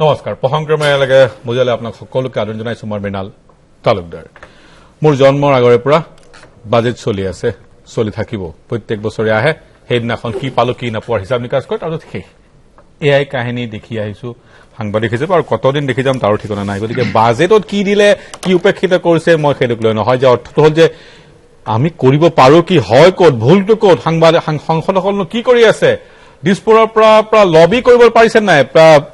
নমস্কাৰ প্ৰসংক্ৰমেলৈকে বুজালে আপোনাক সকলোকে আদৰণি জনাইছো মই মৃণাল তালুকদাৰ মোৰ জন্মৰ আগৰে পৰা বাজেট চলি আছে চলি থাকিব প্ৰত্যেক বছৰে আহে সেইদিনাখন কি পালো কি নাপোৱাৰ হিচাপ নিকাচ কৰে আৰু ঠিক এআই কাহিনী দেখি আহিছো সাংবাদিক হিচাপে আৰু কতদিন দেখি যাম তাৰো ঠিকনা নাই গতিকে বাজেটত কি দিলে কি উপেক্ষিত কৰিছে মই সেইটোক লৈ নহয় যে অৰ্থটো হ'ল যে আমি কৰিব পাৰো কি হয় ক'ত ভুলটো ক'ত সংসদসকলনো কি কৰি আছে দিছপুৰৰ পৰা লবি কৰিব পাৰিছে নাই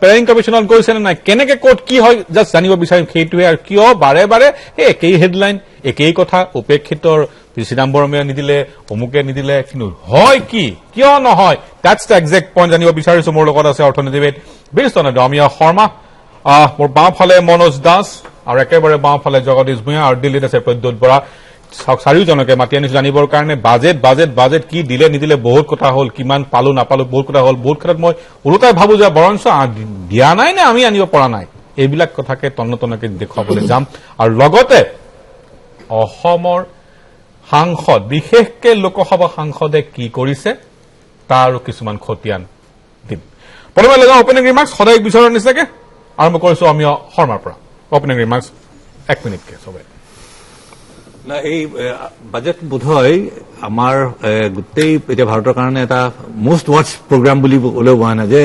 প্লেনিং কমিশ্যনত গৈছে নাই কেনেকে ক'ত কি হয় জাষ্ট জানিব বিচাৰিম সেইটোৱে আৰু কিয় বাৰে বাৰে এই একেই হেডলাইন একেই কথা উপেক্ষিতৰ চিদাম্বৰমে নিদিলে অমুকে নিদিলে কিন্তু হয় কি কিয় নহয় দ্যাটছ দ্য একজেক্ট পইণ্ট জানিব বিচাৰিছো মোৰ লগত আছে অৰ্থনীতিবিদ বিৰিষ্টনে অমিয় শৰ্মা মোৰ বাওঁফালে মনোজ দাস আৰু একেবাৰে বাওঁফালে জগদীশ ভূঞা আৰু দিল্লীত আছে প্ৰদ্যুৎ বৰা চাৰিওজনকে মাতি আনিছো জানিবৰ কাৰণে বাজেট কি দিলে নিদিলে বহুত কথা হ'ল কিমান পালো নাপালো বহুত কথা হ'ল বহুত ক্ষেত্ৰত মই ওলোটাই ভাবো যে বৰঞ্চ দিয়া নাই নে আমি আনিব পৰা নাই এইবিলাক কথাকে তন্নতন্নকে দেখুৱাবলৈ যাম আৰু লগতে অসমৰ সাংসদ বিশেষকে লোকসভা সাংসদে কি কৰিছে তাৰো কিছুমান খতিয়ান দিম প্ৰথমে লৈ যাওঁ অপেনিং ৰিমাৰ্কছ সদায় বিচাৰৰ নিচিনাকে আৰম্ভ কৰিছো অমিয় শৰ্মাৰ পৰা অপেনিং ৰিমাৰ্কছ 1 মিনিটকে চবে না এই বাজেট বোধহয় আমাৰ গোটেই এতিয়া ভাৰতৰ কাৰণে এটা মোষ্ট ৱাচ প্ৰগ্ৰাম বুলি ক'লেও হোৱা নাই যে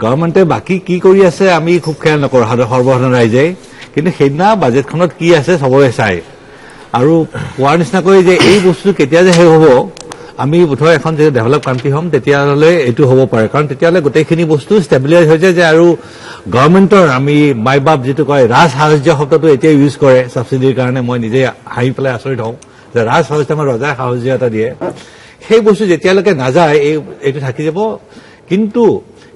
গভৰ্ণমেণ্টে বাকী কি কৰি আছে আমি খুব খেয়াল নকৰোঁ সৰ্বসাধাৰণ ৰাইজে কিন্তু সেইদিনা বাজেটখনত কি আছে চবৰে চাই আৰু কোৱাৰ নিচিনাকৈ যে এই বস্তু কেতিয়া যে শেষ হ'ব আমি বোধহয় এখন যেতিয়া ডেভেলপ কাণ্ট্ৰি হ'ম তেতিয়াহ'লে এইটো হ'ব পাৰে কাৰণ তেতিয়াহ'লে গোটেইখিনি বস্তু ষ্টেবিলাইজ হৈ যায় যে আৰু গভৰ্ণমেণ্টৰ আমি মাই বাপ যিটো কয় ৰাজ সাহায্য শব্দটো এতিয়া ইউজ কৰে ছাবচিডিৰ কাৰণে মই নিজে হাঁহি পেলাই আচৰিত হওঁ যে ৰাজ সাহায্য আমাৰ ৰজাই সাহায্য এটা দিয়ে সেই বস্তু যেতিয়ালৈকে নাযায় এইটো থাকি যাব কিন্তু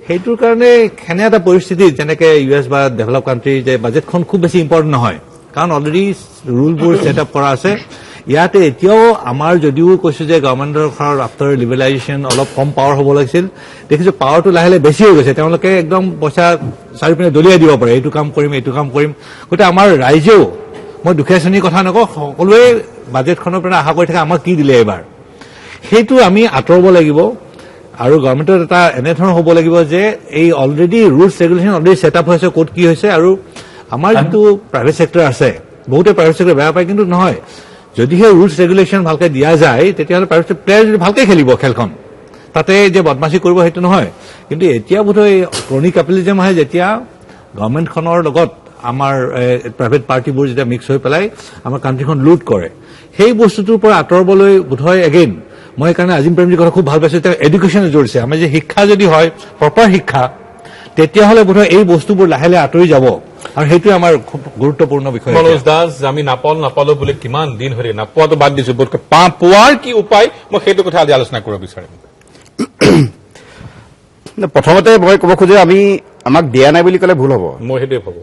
সেইটোৰ কাৰণে সেনে এটা পৰিস্থিতিত যেনেকে US বা ডেভেলপ কাণ্ট্ৰি যে বাজেটখন খুব বেছি ইম্পৰ্টেণ্ট নহয় কাৰণ অলৰেডি ৰুলবোৰ ছেট আপ কৰা আছে ইয়াতে এতিয়াও আমাৰ যদিও কৈছো যে গভৰ্ণমেণ্টৰ আফটাৰ লিবেৰালাইজেশ্যন অলপ কম পাৱাৰ হ'ব লাগিছিল দেখিছো পাৱাৰটো লাহে লাহে বেছি হৈ গৈছে তেওঁলোকে একদম পইচা চাৰিওপিনে দলিয়াই দিব পাৰে এইটো কাম কৰিম গতিকে আমাৰ ৰাইজেও মই দুখীয়া শ্ৰেণীৰ কথা নকওঁ সকলোৱে বাজেটখনৰ পৰা আশা কৰি থাকে আমাক কি দিলে এইবাৰ সেইটো আমি আঁতৰাব লাগিব আৰু গভৰ্ণমেণ্টৰ এটা এনেধৰণৰ হ'ব লাগিব যে এই already rules regulation already set up হৈছে ক'ত কি হৈছে আৰু আমাৰ যিটো প্ৰাইভেট ছেক্টৰ আছে বহুতে প্ৰাইভেট ছেক্টৰ বেয়া পায় কিন্তু নহয় যদিহে ৰুলছ ৰেগুলেশ্যন ভালকে দিয়া যায় তেতিয়াহ'লে প্ৰাইভেট প্লেয়াৰ যদি ভালকে খেলিব খেলখন তাতে যে বদমাচি কৰিব সেইটো নহয় কিন্তু এতিয়া বোধহয় ক্ৰনি কেপিটেলিজম আহে যেতিয়া গভৰ্ণমেণ্টখনৰ লগত আমাৰ প্ৰাইভেট পাৰ্টিবোৰ যেতিয়া মিক্স হৈ পেলাই আমাৰ কাণ্ট্ৰিখন লুট কৰে সেই বস্তুটোৰ পৰা আঁতৰাবলৈ বোধহয় এগেইন মই সেইকাৰণে আজিম প্ৰেমজীৰ কথা খুব ভাল পাইছো তেওঁ এডুকেশ্যনে জোৰিছে আমাৰ যে শিক্ষা যদি হয় প্ৰপাৰ শিক্ষা তেতিয়াহ'লে বোধহয় এই বস্তুবোৰ লাহে লাহে আঁতৰি যাব আৰু সেইটোৱে আমাৰ খুব গুৰুত্বপূৰ্ণ বিষয় মনোজ দাস আমি নাপালো বুলি কিমান দিন ধৰি নাপোৱাটো বাদ দিছো বোধকৈ পোৱাৰ কি উপায় মই সেইটো কথা আজি আলোচনা কৰিব বিচাৰিম প্ৰথমতে মই ক'ব খোজো আমাক দিয়া নাই বুলি ক'লে ভুল হ'ব মই সেইটোৱে ভাবো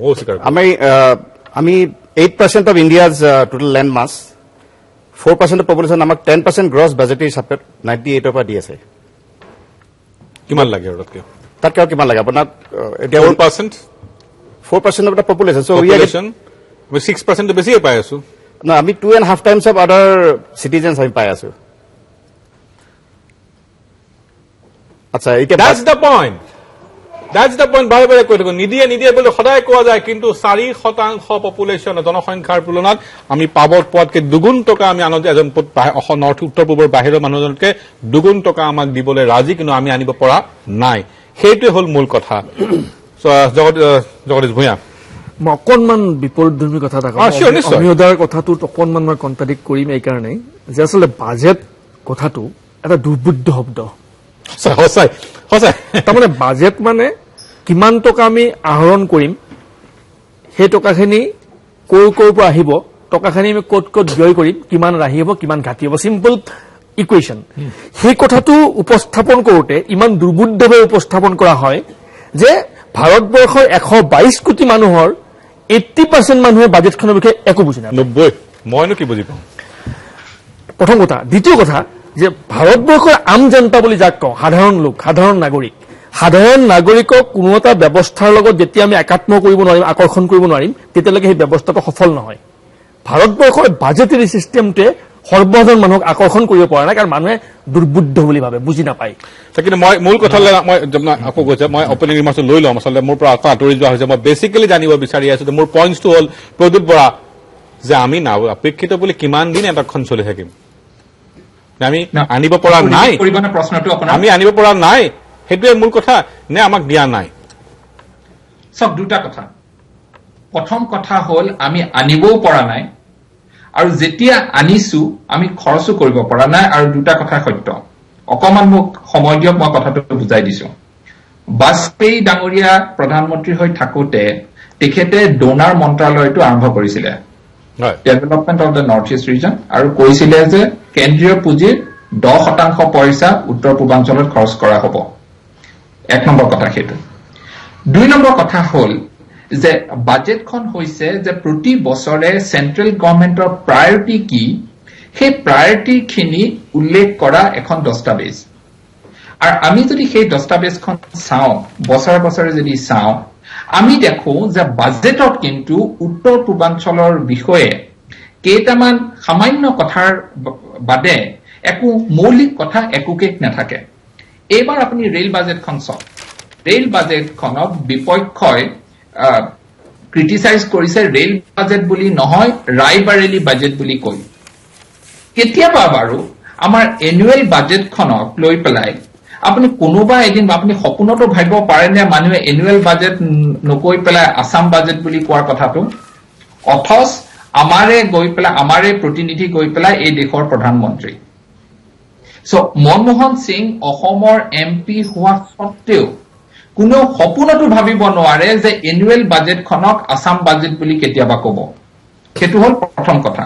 আমি 8% অফ ইণ্ডিয়াজ টোটেল লেণ্ড মাছ 4% অফ পপুলেশ্যন আমাক 10% গ্ৰছ বাজেটেৰী হিচাপত 98ৰ পৰা দি আছে কিমান লাগে আৰু তাতকৈ আৰু কিমান লাগে আপোনাক এতিয়া 4% of the population. So we are 6% বেছিয়ে পাই আছো no আমি 2.5 times of other citizens আমি পাই আছো আচ্ছা এটা that's the point বাৰে বাৰে কৈ থাকো নিদিয়ে বুলি সদায় কোৱা যায় কিন্তু 4% পপুলেশ্যন জনসংখ্যাৰ তুলনাত আমি পোৱাতকে দুগুণ টকা আমি আনন্দ এজন নৰ্থ উত্তৰ পূবৰ বাহিৰৰ মানুহজনকে দুগুণ টকা আমাক দিবলৈ ৰাজি কিন্তু আমি আনিব পৰা নাই সেইটোৱে হ'ল মূল কথা জগদীশ ভূঞা মই অকণমান বিপৰীতধৰ্মী কথা এটা অমিয়দাৰ কথাটোত অকণমান মই কণ্ট্ৰাডিক্ট কৰিম এইকাৰণেই যে আচলতে বাজেট কথাটো এটা দুৰ্বুদ্ধ শব্দ সঁচাই তাৰমানে বাজেট মানে কিমান টকা আমি আহৰণ কৰিম সেই টকাখিনি ক'ৰ পৰা আহিব টকাখিনি আমি ক'ত ব্যয় কৰিম কিমান ৰাহি হ'ব কিমান ঘাটি হ'ব চিম্পল ইকুৱেশ্যন সেই কথাটো উপস্থাপন কৰোঁতে ইমান দুৰ্বুদ্ধভাৱে উপস্থাপন কৰা হয় যে ভাৰতবৰ্ষৰ 122 কোটি মানুহৰ 80% মানুহে বাজেটখনৰ বিষয়ে একো বুজি নাপায় 90 মইনো কি বুজি পাওঁ প্ৰথম কথা দ্বিতীয় কথা যে ভাৰতবৰ্ষৰ আম জনতা বুলি যাক কওঁ সাধাৰণ লোক সাধাৰণ নাগৰিকক কোনো এটা ব্যৱস্থাৰ লগত যেতিয়া আমি একাত্ম কৰিব নোৱাৰিম আকৰ্ষণ কৰিব নোৱাৰিম তেতিয়ালৈকে সেই ব্যৱস্থাটো সফল নহয় ভাৰতবৰ্ষৰ বাজেটেৰী ছিষ্টেমটোৱে সৰ্বজন মানুহক আকৰ্ষণ কৰিব পৰা নাই কাৰণ মানুহে দুৰ্বুদ্ধ বুলি ভাবে বুজি নাপায় কিন্তু মই মূল কথালৈ মই আকৌ কৈছে মই অপেনিং ৰিমাৰ্কটো লৈ ল'ম আচলতে মোৰ পৰা আঁতৰি যোৱা হৈছে মই বেচিকেলি জানিব বিচাৰি আছো যে মোৰ পইণ্টছটো হ'ল প্ৰদীপ বৰা যে আমি অপেক্ষিত বুলি কিমান দিন এটাখন চলি থাকিম আমি আনিব পৰা নাই আমি আনিব পৰা নাই সেইটোৱে মূল কথা নে আমাক দিয়া নাই সব দুটা কথা প্ৰথম কথা হ'ল আমি আনিবও পৰা নাই আৰু যেতিয়া আনিছো আমি খৰচো কৰিব পৰা নাই আৰু দুটা কথা সত্য অকমান মোক সময় দিয়ক মই কথাটো বুজাই দিছো বাজপেয়ী ডাঙৰীয়া প্ৰধানমন্ত্ৰী হৈ থাকোতে তেখেতে ডোনাৰ মন্ত্ৰালয়টো আৰম্ভ কৰিছিলে development of the North East Region আৰু কৈছিলে যে কেন্দ্ৰীয় পুঁজিৰ 10% পইচা উত্তৰ পূৰ্বাঞ্চলত খৰচ কৰা হ'ব এক নম্বৰ কথা সেইটো দুই নম্বৰ কথা হ'ল যে বাজেটখন হৈছে যে প্ৰতি বছৰে সেন্ট্ৰেল গভৰ্ণমেন্টৰ প্ৰায়োৰিটি কি সেই প্ৰায়োৰিটিখিনি উল্লেখ কৰা এখন দস্তাবেজ আৰু আমি যদি সেই দস্তাবেজখন চাওঁ বছৰে বছৰে যদি চাওঁ আমি দেখো যে বাজেটত কিন্তু উত্তৰ পূৰ্বাঞ্চলৰ বিষয়ে কেইটামান সামান্য কথাৰ বাদে একো মৌলিক কথা একোকে নাথাকে এইবাৰ আপুনি ৰেল বাজেটখন চাওক ৰেল বাজেটখনক বিপক্ষই ক্ৰিটিসাইজ কৰিছে ৰেল বাজেট বুলি নহয় ৰাইবাৰেলি বাজেট বুলি কয় কেতিয়াবা বাৰু আমাৰ এনুৱেল বাজেটখনক লৈ পেলাই আপুনি কোনোবা এদিন আপুনি সপোনতো ভাবিব পাৰে নে মানুহে এনুৱেল বাজেট নকৈ পেলাই আসাম বাজেট বুলি কোৱাৰ কথাটো অথচ আমাৰে প্ৰতিনিধি গৈ পেলাই এই দেশৰ প্ৰধানমন্ত্ৰী সো মনমোহন সিং অসমৰ এমপি হোৱা সত্ত্বেও কোনো সপোনতো ভাবিব নোৱাৰে যে এনুৱেল বাজেটখনক আসাম বাজেট বুলি কেতিয়াবা ক'ব সেইটো হ'ল প্ৰথম কথা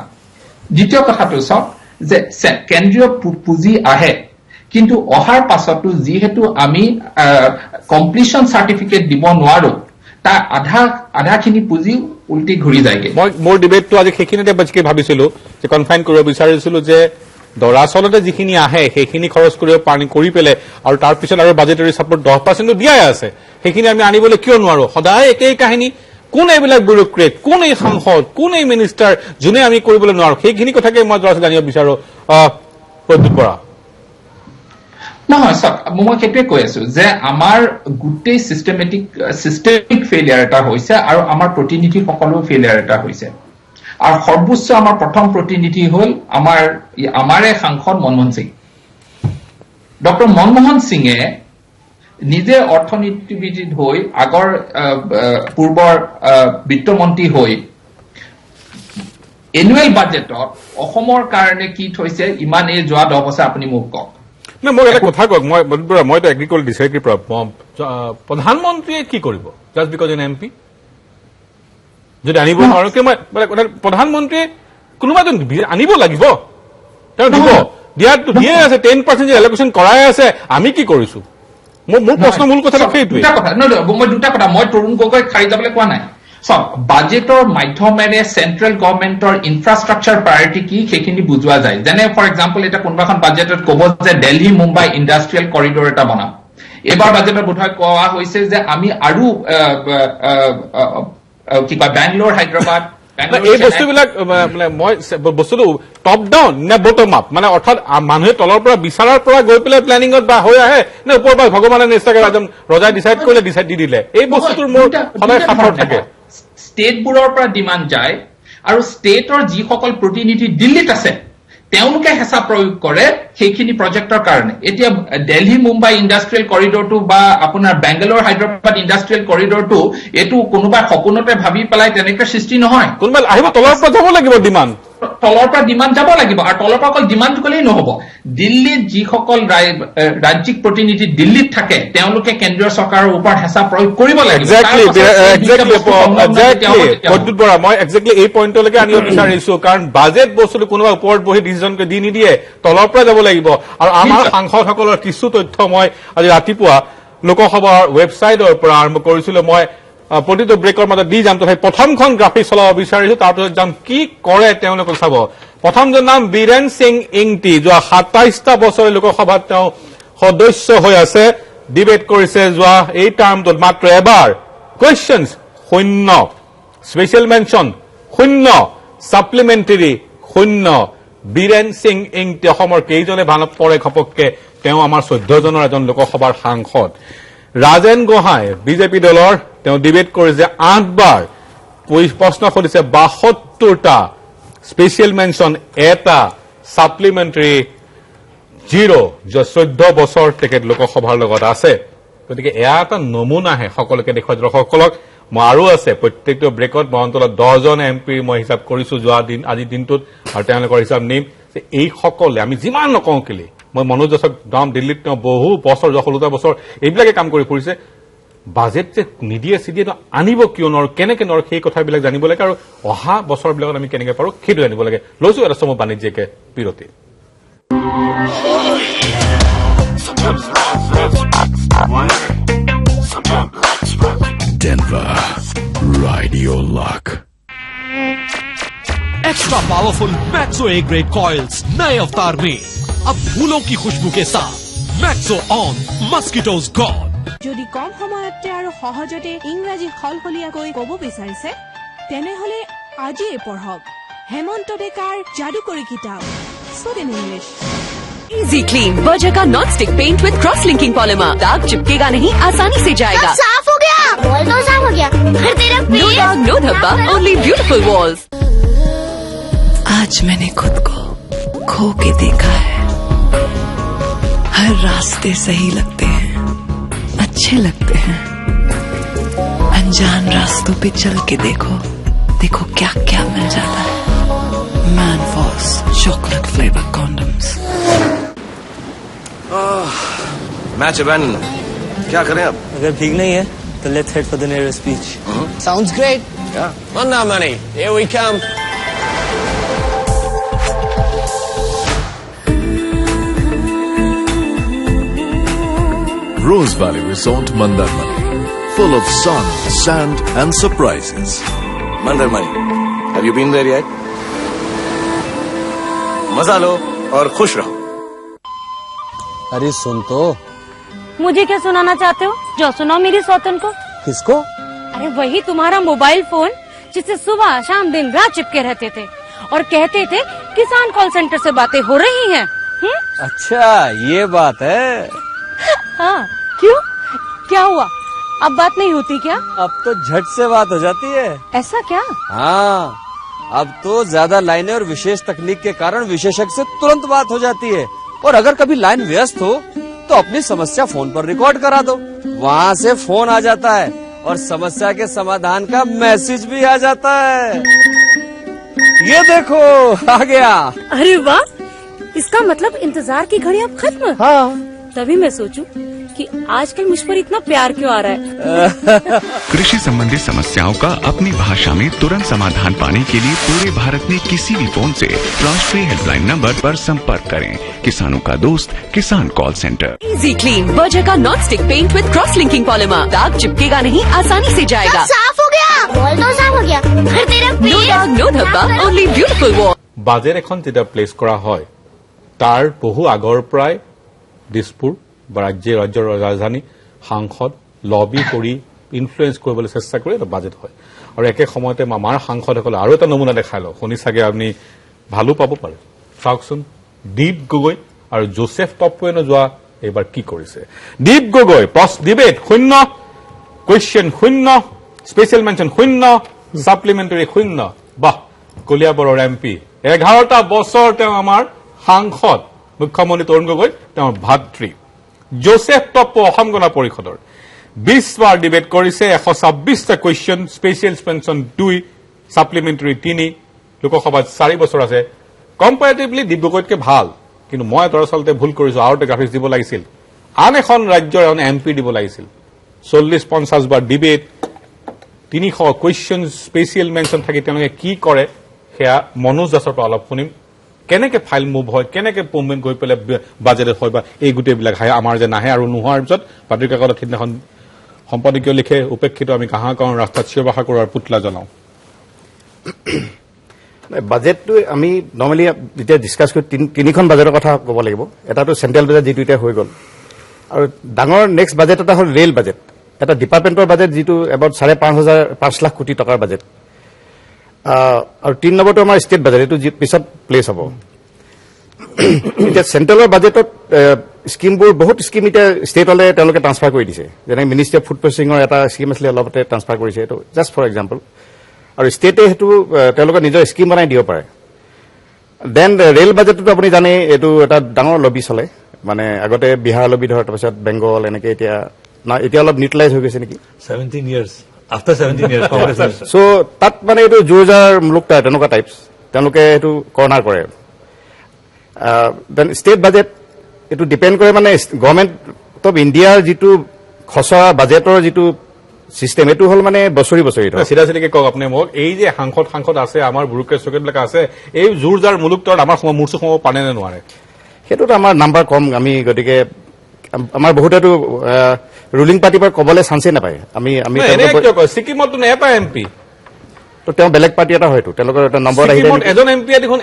দ্বিতীয় কথাটো চাওক যে কেন্দ্ৰীয় পুঁজি আহে কিন্তু অহাৰ পাছতো যিহেতু আমি কমপ্লিশন সাৰ্টিফিকেট দিব নোৱাৰো তা আধাখিনি পুঁজি উল্টি ঘূৰি যায়গে মই মোৰ ডিবেটটো আজি সেইখিনিতে বেছিকে ভাবিছিলো যে কনফাইন কৰিব বিচাৰিছিলো যে দৰাচলতে যিখিনি আহে সেইখিনি খৰচ কৰি পেলে আৰু তাৰ পিছত আৰু বাজেটাৰী সাপোৰ্ট 10% দিয়াই আছে সেইখিনি আমি আনিবলৈ কিয় নোৱাৰো সদায় একেই কাহিনী কোন এইবিলাক ব্যুৰোক্ৰেট কোন এই সাংসদ কোন এই মিনিষ্টাৰ যোনে আমি কৰিবলৈ নোৱাৰো সেইখিনি কথাকে মই জানিব বিচাৰো প্ৰদীপ বৰা নহয় সব মই সেইটোৱে কৈ আছো যে আমাৰ গোটেই চিষ্টেমিক ফেইলিয়াৰ এটা হৈছে আৰু আমাৰ প্ৰতিনিধি সকলো ফেইলিয়াৰ এটা হৈছে আৰু সৰ্বোচ্চ আমাৰ প্ৰথম প্ৰতিনিধি হ'ল আমাৰে সাংসদ মনমোহন সিং ডক্টৰ মনমোহন সিঙে নিজে অৰ্থনীতিবিদ হৈ আগৰ পূৰ্বৰ বিত্তমন্ত্ৰী হৈ এনুৱেল বাজেটত অসমৰ কাৰণে কি থৈছে ইমান এই যোৱা 10 বছৰ আপুনি মোক কওক না মই এটা কথা কওক মইতো এগ্ৰিকালচাৰ ডিচাইডৰ প্ৰধানমন্ত্ৰীয়ে কি কৰিব জাষ্ট বিকজ এন এমপি যদি আনিব নোৱাৰো কিয় মই প্ৰধানমন্ত্ৰীয়ে কোনোবা এজন আনিব লাগিব তেওঁ দিব দিয়াটো দিয়ে আছে 10% যে এলকেশ্যন কৰাই আছে আমি কি কৰিছো মোৰ প্ৰশ্ন মূল কথাটো সেইটোৱে মই দুটা কথা মই তৰুণ গগৈ খাৰি যাবলৈ কোৱা নাই সব বাজেটৰ মাধ্যমেৰে সেন্ট্ৰেল গভৰ্ণমেন্টৰ ইনফ্ৰাষ্ট্ৰাকচাৰ প্ৰায়োৰিটি কি সেইখিনি বুজোৱা যায় যেনে ফৰ এক্সাম্পল এটা কোনোবাখন বাজেটত ক'ব যে দিল্লী মুম্বাই ইণ্ডাষ্ট্ৰিয়েল কৰিডৰ এটা বনাম এবাৰ বাজেটত বোধহয় কোৱা হৈছে যে আমি আৰু কি কয় বেংগলোৰ হায়দৰাবাদ এই বস্তুবিলাক মানে মই বস্তুটো টপ ডাউন নে বটম আপ মানে অৰ্থাৎ মানুহে তলৰ পৰা বিচাৰাৰ পৰা গৈ পেলাই প্লেনিঙত বা হৈ আহে নে ওপৰৰ পৰা ভগৱানে নিশ্চয়কৈ এজন ৰজাই ডিচাইড কৰিলে ডিচাইড দি দিলে এই বস্তুটোৰ মোৰ সদায় সাঁথৰ থাকে ষ্টেটবোৰৰ পৰা ডিমাণ্ড যায় আৰু ষ্টেটৰ যিসকল প্ৰতিনিধি দিল্লীত আছে তেওঁলোকে হেঁচা প্ৰয়োগ কৰে সেইখিনি প্ৰজেক্টৰ কাৰণে এতিয়া দিল্লী মুম্বাই ইণ্ডাষ্ট্ৰিয়েল কৰিডৰটো বা আপোনাৰ বেংগলোৰ হায়দৰাবাদ ইণ্ডাষ্ট্ৰিয়েল কৰিডৰটো এইটো কোনোবা সপোনতে ভাবি পেলাই তেনেকৈ সৃষ্টি নহয় কোনোবা আহিব তলৰ পৰা যাব লাগিব ডিমাণ্ড তলৰ পৰা ডিমাণ্ড যাব লাগিব আৰু তলৰ পৰা অকল ডিমাণ্ড গলেই নহব দিল্লীত যিসকল ৰাজ্যিক প্ৰতিনিধি দিল্লীত থাকে তেওঁলোকে কেন্দ্ৰীয় চৰকাৰৰ ওপৰত হেঁচা প্ৰয়োগ কৰিব লাগিব প্ৰদ্যুৎ বৰা মই একজেক্টলি এই পইণ্টলৈকে আনিব বিচাৰিছো কাৰণ বাজেট বস্তুটো কোনোবা ওপৰত বহি ডিচিজন দি নিদিয়ে তলৰ পৰা যাব লাগিব আৰু আমাৰ সাংসদসকলৰ কিছু তথ্য মই আজি ৰাতিপুৱা লোকসভাৰ ৱেবছাইটৰ পৰা আৰম্ভ কৰিছিলো মই প্ৰতিটো ব্ৰেকৰ মাজত দি যাম তথাপি প্ৰথমখন গ্ৰাফিক চলাব বিচাৰিছো তাৰপিছত যাম কি কৰে তেওঁলোকে চাব প্ৰথমজন নাম বীৰেন সিং ইংটি যোৱা 27টা বছৰ লোকসভাত তেওঁ সদস্য হৈ আছে ডিবেট কৰিছে যোৱা এই টাৰ্মটোত মাত্ৰ এবাৰ questions 0 special mention 0 supplementary 0 Biren Singh ইং অসমৰ কেইজনে ভানত পৰে ঘপককে তেওঁ আমাৰ 14 জনৰ এজন লোকসভাৰ সাংসদ ৰাজেন গোহাঁই বিজেপি দলৰ তেওঁ ডিবেট কৰিছে 8 বাৰ প্ৰশ্ন সুধিছে 72টা স্পেচিয়েল মেনশ্যন এটা সাপ্লিমেণ্টাৰী 0 যে 14 বছৰ তেখেত লোকসভাৰ লগত আছে গতিকে এয়া এটা নমুনাহে সকলোকে দেখুৱাই দৰ্শকসকলক মই আৰু আছে প্ৰত্যেকটো ব্ৰেকত মই অন্তত 10 জন এমপি মই হিচাপ কৰিছো যোৱা দিন আজি দিনটোত আৰু তেওঁলোকৰ হিচাপ নিম যে এই সকলে আমি যিমান নকওঁ কেলে মই মনোজ দাসক দাম দিল্লীত তেওঁ বহু বছৰ 16 বছৰ এইবিলাকে কাম কৰি ফুৰিছে বাজেট যে নিদিয়ে চিডিয়ে আনিব কিয় নৰ কেনেকে নৰ সেই কথাবিলাক জানিব লাগে আৰু অহা বছৰবিলাকত আমি কেনেকে পাৰো সেইটো জানিব লাগে লৈছো এটা সময় বাণিজ্যিকে বিৰতি Denver, ride your luck. Extra powerful Maxo A grade coils नए अवतार में अब फूलों की खुशबू के साथ मैक्सो ऑन मस्किटोज गॉन। যদি কম সময়তে আৰু সহজতে ইংৰাজী খলখলীয়াকৈ ক'ব বিচাৰিছে তেনেহলে আজিয়ে পঢ়ক হেমন্ত ডেকাৰ যাদুকৰী কিতাপ spoken English easy clean Berger का non stick paint with cross linking polymer दाग चिपकेगा नहीं आसानी से जाएगा साफ हो गया वॉल तो साफ हो गया फिर तेरा नो दाग नो धब्बा ओनली ब्यूटीफुल वॉल्स आज मैंने खुद को खो के देखा है हर रास्ते सही लगते हैं अच्छे लगते हैं अनजान रास्तों पे चल के देखो देखो क्या क्या मिल जाता है Manforce chocolate flavour condoms match abandon क्या करें अब अगर ठीक नहीं है तो let's head for the nearest beach sounds great Manna money here we come Rose Valley Resort Mandarmani, full of sun, sand and surprises. Mandarmani, have you been there yet? मजा लो और खुश रहो। अरे सुन तो मुझे क्या सुनाना चाहते हो जो सुनाओ मेरी सौतन को किसको अरे वही तुम्हारा मोबाइल फोन जिससे सुबह शाम दिन रात चिपके रहते थे और कहते थे किसान कॉल सेंटर से बातें हो रही हैं अच्छा ये बात है हाँ क्यों क्या हुआ अब बात नहीं होती क्या अब तो झट से बात हो जाती है ऐसा क्या हाँ अब तो ज्यादा लाइनें और विशेष तकनीक के कारण विशेषज्ञ से तुरंत बात हो जाती है और अगर कभी लाइन व्यस्त हो तो अपनी समस्या फोन पर रिकॉर्ड करा दो वहाँ से फोन आ जाता है और समस्या के समाधान का मैसेज भी आ जाता है ये देखो आ गया अरे वाह इसका मतलब इंतजार की घड़ी अब खत्म हाँ तभी मैं सोचूं कि आजकल मुझ पर इतना प्यार क्यों आ रहा है कृषि संबंधी समस्याओं का अपनी भाषा में तुरंत समाधान पाने के लिए पूरे भारत में किसी भी फोन से राष्ट्रीय हेल्पलाइन नंबर पर संपर्क करें किसानों का दोस्त किसान call centre easy clean Berger का non stick paint with cross linking polymer दाग चिपकेगा नहीं आसानी से जाएगा साफ हो गया वॉल तो साफ हो गया फिर तेरा नो दाग नो धब्बा ओनली ब्यूटीफुल वॉल বাজেট এখন যেতিয়া প্লেচ কৰা হয় তাৰ বহু আগৰ পৰাই দিছপুৰ বা ৰাজ্যৰ ৰাজধানী সাংসদ লবি কৰি ইনফ্লুৱেঞ্চ কৰিবলৈ চেষ্টা কৰি এটা বাজেট হয় আৰু একে সময়তে আমাৰ সাংসদসকলে আৰু এটা নমুনা দেখাই লওঁ শুনি চাগে আপুনি ভালো পাব পাৰে চাওকচোন দীপ গগৈ আৰু জোচেফ টপৱেনো যোৱা এইবাৰ কি কৰিছে Deep Gogoi debate 0 question 0 special mention 0 supplementary 0 বাহ কলিয়াবৰৰ এমপি 11টা বছৰ তেওঁ আমাৰ সাংসদ মুখ্যমন্ত্ৰী তৰুণ গগৈ তেওঁৰ ভাতৃ জোচেফ টপ্পো অসম গণ পৰিষদৰ 20 বাৰ ডিবেট কৰিছে 126টা কুৱেশ্যন স্পেচিয়েল পেনশ্যন 2 সাপ্লিমেণ্টাৰী 3 লোকসভাত 4 বছৰ আছে কম্পাৰেটিভলি দীপ গগৈতকে ভাল কিন্তু মই দৰাচলতে ভুল কৰিছো আৰু এটা গ্ৰাফিক্স দিব লাগিছিল আন এখন ৰাজ্যৰ এমপি দিব লাগিছিল 40-50 বাৰ ডিবেট 300 কুৱেশ্যন স্পেচিয়েল মেনশ্যন থাকি তেওঁলোকে কি কৰে সেয়া মনোজ দাসৰ পৰা অলপ শুনিম কেনেকে ফাইল মুভ হয় কেনেকে পেমেন্ট গৈ পেলাই বাজেটত হয় বা এই গোটেইবিলাক আমাৰ যে নাহে আৰু নোহোৱাৰ পিছত পত্ৰিকা কাকতত সিদিনাখন সম্পাদকীয় লিখে উপেক্ষিত আমি কাহা কাৰণ ৰাস্তাত চিঞৰ বাখৰ কৰাৰ পুতলা জনাওঁ বাজেটটো আমি নৰ্মেলি যেতিয়া ডিছকাছ কৰি তিনিখন বাজেটৰ কথা ক'ব লাগিব এটাটো চেণ্ট্ৰেল বাজেট যিটো এতিয়া হৈ গ'ল আৰু ডাঙৰ নেক্সট বাজেট এটা হ'ল ৰেল বাজেট এটা ডিপাৰ্টমেণ্টৰ বাজেট যিটো এবাউট 5.5 লাখ কোটি টকাৰ বাজেট আৰু 3 নম্বৰটো আমাৰ ষ্টেট বাজেট এইটো পিছত প্লেচ হ'ব এতিয়া চেণ্ট্ৰেলৰ বাজেটত স্কিমবোৰ বহুত স্কিম এতিয়া ষ্টেটলৈ তেওঁলোকে ট্ৰান্সফাৰ কৰি দিছে, যেনেকৈ মিনিষ্ট্ৰী অফ ফুড প্ৰচেছিঙৰ এটা স্কিম আছিলে অলপতে ট্ৰান্সফাৰ কৰিছে, এইটো জাষ্ট ফৰ এক্সাম্পল, আৰু ষ্টেটে সেইটো তেওঁলোকৰ নিজৰ স্কিম বনাই দিব পাৰে। দেন ৰেল বাজেটতো আপুনি জানে এইটো এটা ডাঙৰ লবি চলে, মানে আগতে বিহাৰ লবি ধৰ, তাৰপিছত বেংগল, এনেকে এতিয়া অলপ নিউট্ৰেলাইজ হৈ গৈছে নেকি 17 years after 17 years Congress চ' তাত মানে এইটো জোৰ জাৰ মুলুক তেনেকুৱা টাইপছ তেওঁলোকে এইটো কৰ্ণাৰ কৰে। দেন ষ্টেট বাজেট এইটো ডিপেণ্ড কৰে মানে গভৰ্ণমেণ্ট অফ ইণ্ডিয়াৰ যিটো খচৰা বাজেটৰ যিটো চিষ্টেম, এইটো হ'ল মানে বছৰি চিধা চিধিকে কওক আপুনি মোক, এই যে সাংসদ আছে, আমাৰ ব্যুৰ'ক্ৰেটবিলাক আছে, এই জোৰ যাৰ মুলুক তত আমাৰ মূৰ্চু সোমাব পাৰে নে নোৱাৰে? সেইটোতো আমাৰ নাম্বাৰ কম, আমি গতিকে আমাৰ বহুতেতো ৰুলিং পাৰ্টিৰ পৰা ক'বলৈ চান্সেই নাপায়। ছিকিমতো এটা এমপি, তেওঁ বেলেগ পাৰ্টি এটা হয়তো, তেওঁলোকৰ এটা নম্বৰ আহিলে এজন এমপিয়ে দেখোন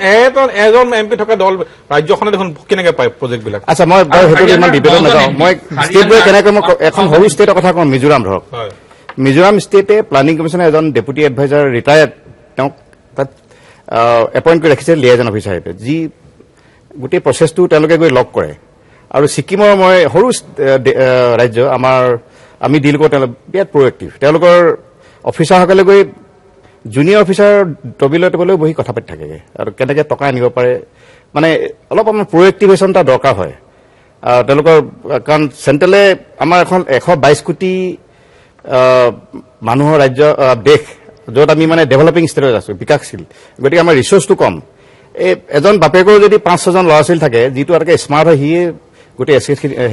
এজন এমপি থকা দল ৰাজ্যখনে দেখোন কেনেকে পায় প্ৰজেক্টবিলাক? আচ্ছা, মই সেইটো ইমান ডিটেইলত নাযাওঁ, মই ষ্টেটবোৰে কেনেকৈ মই এখন সৰু ষ্টেটৰ কথা কওঁ, মিজোৰাম ধৰক, মিজোৰাম ষ্টেটে প্লানিং কমিশ্যনৰ এজন ডেপুটি এডভাইজাৰ ৰিটায়াৰ্ড, তেওঁক তাত এপইণ্ট কৰি ৰাখিছে লিয়াইজন অফিচাৰ হিচাপে, যি গোটেই প্ৰচেছটো তেওঁলোকে গৈ লগ কৰে। আৰু ছিকিমৰ মই সৰু ৰাজ্য আমি ডিল কৰোঁ, তেওঁলোক বিৰাট প্ৰ'এক্টিভ, তেওঁলোকৰ অফিচাৰসকলে গৈ জুনিয়ৰ অফিচাৰ টেবুলৈ বহি কথা পাতি থাকেগৈ আৰু কেনেকৈ টকা আনিব পাৰে, মানে অলপ আমাৰ প্ৰ'এক্টিভেশ্যন এটা দৰকাৰ হয় তেওঁলোকৰ, কাৰণ চেণ্ট্ৰেলে আমাৰ এখন 122 কোটি মানুহৰ ৰাজ্য দেশ, য'ত আমি মানে ডেভেলপিং ষ্টেটত আছো, বিকাশশীল, গতিকে আমাৰ ৰিচোৰ্চটো কম। এই এজন বাপেকৰ যদি 5-6জন ল'ৰা ছোৱালী থাকে, যিটো এটাকে স্মাৰ্ট হয়, সিয়ে গোটেই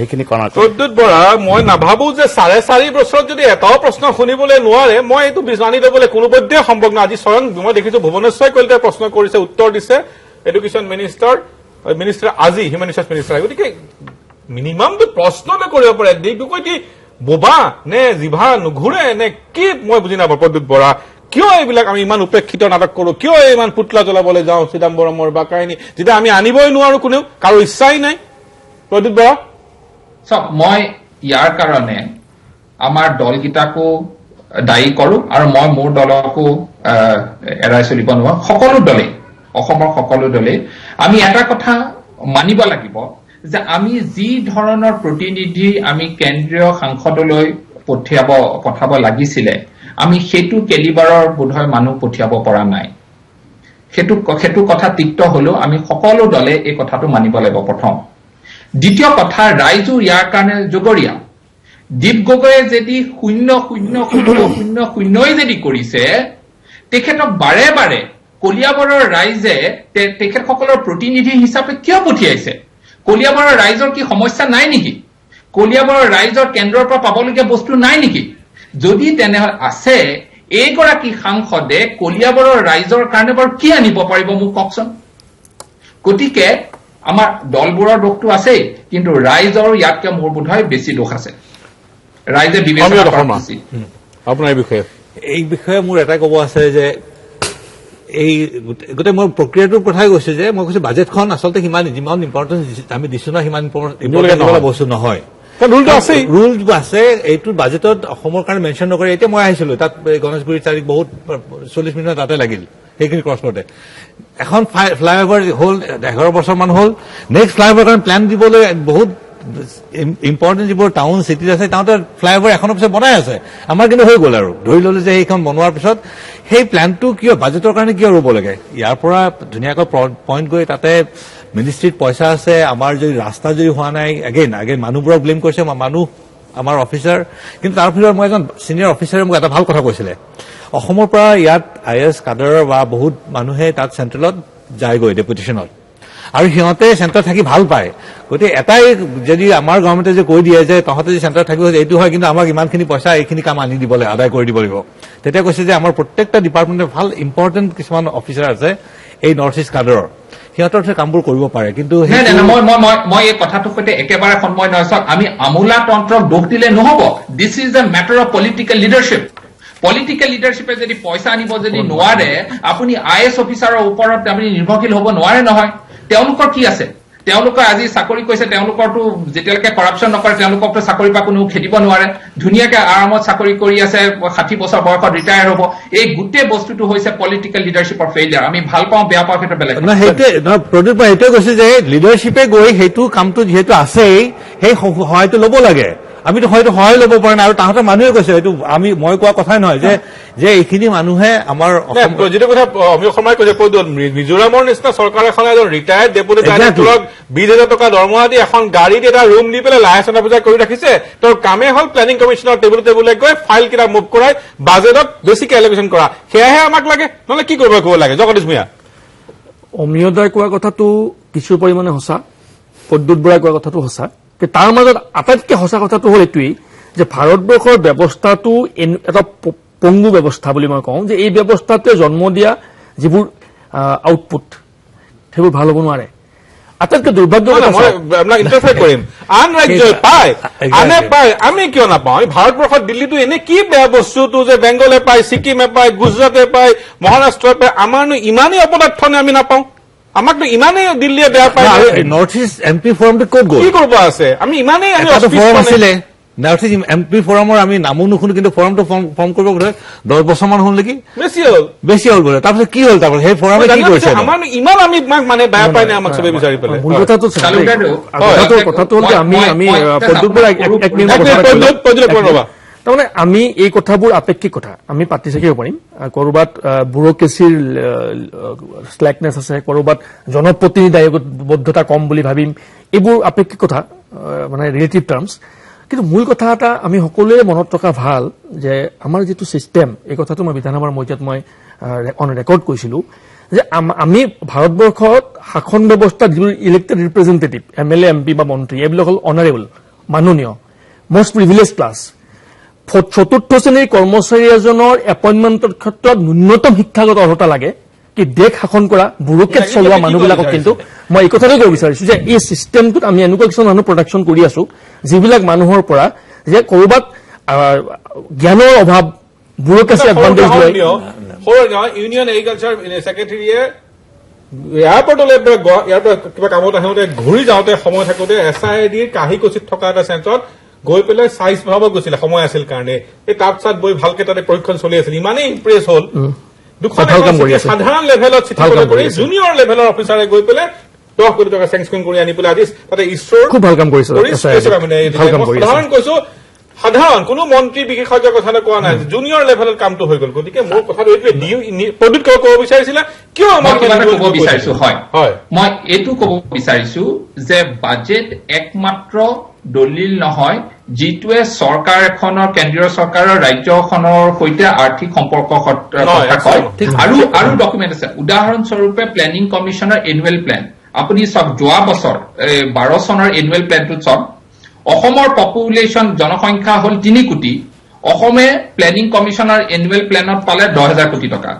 সেইখিনি কৰা। প্ৰদ্যুৎ বৰা, মই নাভাবো যে 4.5 বছৰত যদি এটাও প্ৰশ্ন শুনিবলৈ নোৱাৰে, মই এইটো জানি ল'বলৈ কোনোপধ্যে সম্ভৱ নহয়। আজি স্বয়ং মই দেখিছো ভুৱনেশ্বৰ কলিতাই প্ৰশ্ন কৰিছে, উত্তৰ দিছে এডুকেশ্যন মিনিষ্টাৰ আজি হিউমেন ৰিচোৰ্চ মিনিষ্টাৰ, গতিকে মিনিমামটো প্ৰশ্নটো কৰিব পাৰে। দিগদুকৈটি বোবা নে জিভা নুঘূৰে নে কি, মই বুজি নাপাওঁ প্ৰদ্যুৎ বৰা। কিয় এইবিলাক আমি ইমান উপেক্ষিত নাটক কৰো, কিয় ইমান পুতলা জ্বলাবলৈ যাওঁ চিদাম্বৰমৰ বা কাহিনী, যেতিয়া আমি আনিবই নোৱাৰো, কোনেও কাৰো ইচ্ছাই নাই? প্ৰদ্যুৎ বৰা, চাওক, মই ইয়াৰ কাৰণে আমাৰ দলকেইটাকো দায়ী কৰো, আৰু মই মোৰ দলকো এৰাই চলিব নোৱাৰো। সকলো দলেই, অসমৰ সকলো দলেই আমি এটা কথা মানিব লাগিব যে আমি যি ধৰণৰ প্ৰতিনিধি আমি কেন্দ্ৰীয় সাংসদলৈ পঠাব লাগিছিলে, আমি সেইটো কেলিবাৰৰ বোধহয় মানুহ পঠিয়াব পৰা নাই। সেইটো কথা তিক্ত হলেও আমি সকলো দলে এই কথাটো মানিব লাগিব প্ৰথম। দ্বিতীয় কথা, ৰাইজো ইয়াৰ কাৰণে জগৰীয়া। দীপ গগৈয়ে যদি 0.00000 যদি কৰিছে, তেখেতক বাৰে বাৰে কলিয়াবৰৰ ৰাইজে তেখেতসকলৰ প্ৰতিনিধি হিচাপে কিয় পঠিয়াইছে? কলিয়াবৰৰ ৰাইজৰ কি সমস্যা নাই নেকি? কলিয়াবৰৰ ৰাইজৰ কেন্দ্ৰৰ পৰা পাবলগীয়া বস্তু নাই নেকি? যদি তেনেহলে আছে, এইগৰাকী সাংসদে কলিয়াবৰৰ ৰাইজৰ কাৰণে বাৰু কি আনিব পাৰিব মোক কওকচোন। গতিকে আমাৰ দলবোৰৰ দোষটো আছেই, কিন্তু ৰাইজৰ ইয়াতকে মোৰ বোধহয় বেছি দোষ আছে। ৰাইজে বিবেচনা কৰা উচিত। আপোনাৰ এই বিষয়ে মোৰ এটা ক'ব আছে যে এই গোটেই মই প্ৰক্ৰিয়াটোৰ কথাই কৈছো যে মই কৈছো বাজেটখন আচলতে যিমান ইম্পৰ্টেঞ্চ আমি দিছো না, সিমান ইম্পৰ্টেণ্ট বস্তু নহয়। ৰুল আছে, এইটো বাজেটত অসমৰ কাৰণে মেনশ্যন নকৰে। এতিয়া মই আহিছিলো তাত, গণেশগুৰিৰ তাৰিখ বহুত 40 মিনিট তাতে লাগিল সেইখিনি ক্ৰছ কৰোতে। এখন ফ্লাইঅভাৰ হ'ল 11 বছৰমান হ'ল, নেক্সট ফ্লাইঅভাৰ কাৰণে প্লেন দিবলৈ বহুত ইম্পৰ্টেণ্ট যিবোৰ টাউন চিটিজ আছে, তাতে ফ্লাইঅভাৰ এখনৰ পিছত বনাই আছে। আমাৰ কিন্তু হৈ গ'ল আৰু ধৰি ললো যে সেইখন বনোৱাৰ পিছত সেই প্লেনটো কিয় বাজেটৰ কাৰণে কিয় ৰ'ব লাগে? ইয়াৰ পৰা ধুনীয়াকৈ পইণ্ট গৈ তাতে মিনিষ্ট্ৰীত পইচা আছে, আমাৰ যদি ৰাস্তা যদি হোৱা নাই, এগেইন মানুহবোৰক ব্লেম কৰিছে আমাৰ অফিচাৰ। কিন্তু তাৰ ভিতৰত মই এজন ছিনিয়ৰ অফিচাৰে মোক এটা ভাল কথা কৈছিলে, অসমৰ পৰা ইয়াত IAS কাডাৰৰ বা বহুত মানুহে তাত চেণ্ট্ৰেলত যায়গৈ ডেপুটেশ্যনত, আৰু সিহঁতে চেণ্টাৰত থাকি ভাল পায়। গতিকে এটাই যদি আমাৰ গভৰ্ণমেণ্টে যে কৈ দিয়ে যে তহঁতে যে চেণ্টাৰত থাকিব এইটো হয়, কিন্তু আমাক ইমানখিনি পইচা এইখিনি কাম আনি দিব লাগিব, আদায় কৰি দিব লাগিব, তেতিয়া কৈছে যে আমাৰ প্ৰত্যেকটা ডিপাৰ্টমেণ্টে ভাল ইম্পৰ্টেণ্ট কিছুমান অফিচাৰ আছে এই নৰ্থ ইষ্ট কাডাৰৰ, সিহঁতৰ কামবোৰ কৰিব পাৰে। কিন্তু মই এই কথাটোৰ সৈতে একেবাৰে সন্ময় নহয়। চাওক, আমি আমোলাতন্ত্ৰক দোষ দিলে নহব। This is a matter of political leadership. Political লিডাৰশ্বিপে যদি পইচা আনিব যদি নোৱাৰে, আপুনি IAS অফিচাৰৰ ওপৰত আপুনি নিৰ্ভৰশীল হ'ব নোৱাৰে নহয়। তেওঁলোকৰ কি আছে? তেওঁলোকে আজি চাকৰি কৰিছে, তেওঁলোকৰতো যেতিয়ালৈকে কৰাপশ্যন নকৰে তেওঁলোককতো চাকৰিৰ পৰা কোনো খেদিব নোৱাৰে, ধুনীয়াকে আৰামত চাকৰি কৰি আছে, 60 বছৰ বয়সত ৰিটায়াৰ হ'ব। এই গোটেই বস্তুটো হৈছে পলিটিকেল লিডাৰশ্বিপৰ ফেইলিয়াৰ। আমি ভাল পাওঁ বেয়া পাওঁ সেইটো বেলেগ। সেইটোৱে প্ৰদীপ ভাই সেইটোৱে কৈছে যে লিডাৰশ্বিপে গৈ সেইটো কামটো যিহেতু আছেই সেই সহায়টো ল'ব লাগে। আমিতো হয়তো সহায় ল'ব পৰা নাই, আৰু তাহাঁতৰ মানুহে কৈছে এইটো মই কোৱা কথাই নহয় যে এইখিনি মানুহে আমাৰ যিটো কথা অমিয় শৰ্মাই কৈছে, মিজোৰামৰ নিচিনা চৰকাৰ এখনে এজন ৰিটায়াৰ্ড ডেপুটি ডাইৰেক্টৰক 20,000 টকা দৰমহা দি এখন গাড়ীত এটা ৰুম দি পেলাই লাহে চনা পূজা কৰি ৰাখিছে। তেওঁৰ কামেই হ'ল প্লেনিং কমিশ্যনৰ টেবুলে গৈ ফাইল কেইটা মুভ কৰাই বাজেটত বেছিকে এলোকেশ্যন কৰা, সেয়াহে আমাক লাগে, নহলে কি কৰিব ক'ব লাগে? জগদীশ ভূঞা। অমিয়দাই কোৱা কথাটো কিছু পৰিমাণে সঁচা, প্ৰদ্যুৎ বৰাই কোৱা কথাটো সঁচা, তাৰ মাজত আটাইতকৈ সঁচা কথাটো হ'ল এইটোৱেই যে ভাৰতবৰ্ষৰ ব্যৱস্থাটো এটা পংগু ব্যৱস্থা বুলি মই কওঁ, যে এই ব্যৱস্থাটোৱে জন্ম দিয়া যিবোৰ আউটপুট সেইবোৰ ভাল হ'ব নোৱাৰে। আটাইতকৈ দুৰ্ভাগ্য কৰিম আন ৰাজ্যই পায়, আনে পায়, আমি কিয় নাপাওঁ? ভাৰতবৰ্ষত দিল্লীটো এনে কি বেয়া বস্তুটো যে বেংগলে পায়, ছিকিমে পায়, গুজৰাটে পায়, মহাৰাষ্ট্ৰই পায়, আমাৰনো ইমানেই অপদাৰ্থ নে আমি নাপাওঁ? আমাকতো ইমানেই দিল্লীয়ে বেয়া পায়। নৰ্থ ইষ্ট এমপি ফৰামটো ক'ত গ'ল? কি কৰিব আছে? আমি ইমানেই ফৰাম আছিলে নৰ্থ ইষ্ট এমপি ফৰামৰ, আমি নামো নুশুনো, কিন্তু ফৰামটো ফৰ্ম কৰিব গ'লে 10 বছৰমান হ'ল নেকি, বেছি হ'ল বোলে। তাৰপিছত কি হ'ল? তাৰপিছত সেই ফৰামে কি কৰিছে? আমাৰ ইমান আমি মানে বেয়া পাই নে আমাক চবে বিচাৰি পেলাই? মূল কথাটো হ'ল যে আমি প্ৰদ্যুৎ বৰাই এক মিনিট তাৰমানে আমি এই কথাবোৰ আপেক্ষিক কথা, আমি পাতি থাকিব পাৰিম। ক'ৰবাত ব্যুৰ'ক্ৰেচিৰ স্লেকনেছ আছে, ক'ৰবাত জনপ্ৰতিনিধি দায়বদ্ধতা কম বুলি ভাবিম, এইবোৰ আপেক্ষিক কথা, মানে ৰিলেটিভ টাৰ্মছ। কিন্তু মূল কথা এটা আমি সকলোৱে মনত ৰখা ভাল যে আমাৰ যিটো ছিষ্টেম, এই কথাটো মই বিধানসভাৰ মজিয়াত মই অন ৰেকৰ্ড কৰিছিলো, যে আমি ভাৰতবৰ্ষত শাসন ব্যৱস্থাত যিবোৰ ইলেক্টেড ৰিপ্ৰেজেণ্টেটিভ MLA MP বা মন্ত্ৰী, এইবিলাক হ'ল অনাৰেবল, মাননীয়, মষ্ট প্ৰিভিলেজ ক্লাছ। ৪ৰ্থ শ্ৰেণীৰ কৰ্মচাৰী এজনৰ এপইণ্টমেণ্টৰ ক্ষেত্ৰত ন্যূনতম শিক্ষাগত অৰ্হতা লাগে, কি দেশ শাসন কৰা ব্যুৰ'ক্ৰেট চলোৱা মানুহবিলাকক। কিন্তু মই এই কথাটো ক'ব বিচাৰিছো যে এই ছিষ্টেমটোত আমি এনেকুৱা কিছুমান মানুহ প্ৰডাকশ্যন কৰি আছো যিবিলাক মানুহৰ পৰা যে ক'ৰবাত জ্ঞানৰ অভাৱ, ব্যুৰ'ক্ৰেচি এডভান্টেজ লয়। ইউনিয়ন এগ্ৰিকালচাৰ ছেক্ৰেটাৰীয়ে এয়াৰপৰ্টলৈ ইয়াৰ পৰা কিবা কামত আহোঁতে ঘূৰি যাওঁতে সময় থাকোতে SIDৰ কাহিকচিত থকা এটা চেঞ্চত গৈ পেলাই চাইজ ভাব গৈছিলে, সময় আছিল কাৰণে এই তাত চাত বৈ ভালকে তাতে পৰীক্ষণ চলি আছিল, ইমানেই ইম্প্ৰেছ হ'ল। সাধাৰণ লেভেলত চিঠি কৰি জুনিয়ৰ লেভেলৰ অফিচাৰে গৈ পেলাই 10 কোটি টকা চেংচন কৰি আনি পেলাই আজি তাতে ইছৰোৰ খুব ভাল কাম কৰিছে। সাধাৰণ কৈছো, সাধাৰণ কোনো মন্ত্ৰী বিশেষজ্ঞৰ কথা কোৱা নাই, জুনিয়ৰ লেভেলত কামটো হৈ গ'ল। গতিকে মোৰ কথাটো এইটোৱে, প্ৰদ্যুৎ ক'ব বিচাৰিছিলা কিয়? মই ক'ব বিচাৰিছো মই এইটো ক'ব বিচাৰিছো যে বাজেট একমাত্ৰ দলিল নহয় যিটোৱে চৰকাৰ এখনৰ, কেন্দ্ৰীয় চৰকাৰৰ ৰাজ্যখনৰ সৈতে আৰ্থিক সম্পৰ্ক কথা কয়, আৰু ডকুমেণ্ট আছে। উদাহৰণস্বৰূপে প্লেনিং কমিশ্যনৰ এনুৱেল প্লেন আপুনি চাওক, যোৱা বছৰ 12 চনৰ এনুৱেল প্লেনটোত চাওক, অসমৰ পপুলেশ্যন জনসংখ্যা হ'ল 3 কোটি, অসমে প্লেনিং কমিশ্যনৰ এনুৱেল প্লেনত পালে 10,000 কোটি টকা।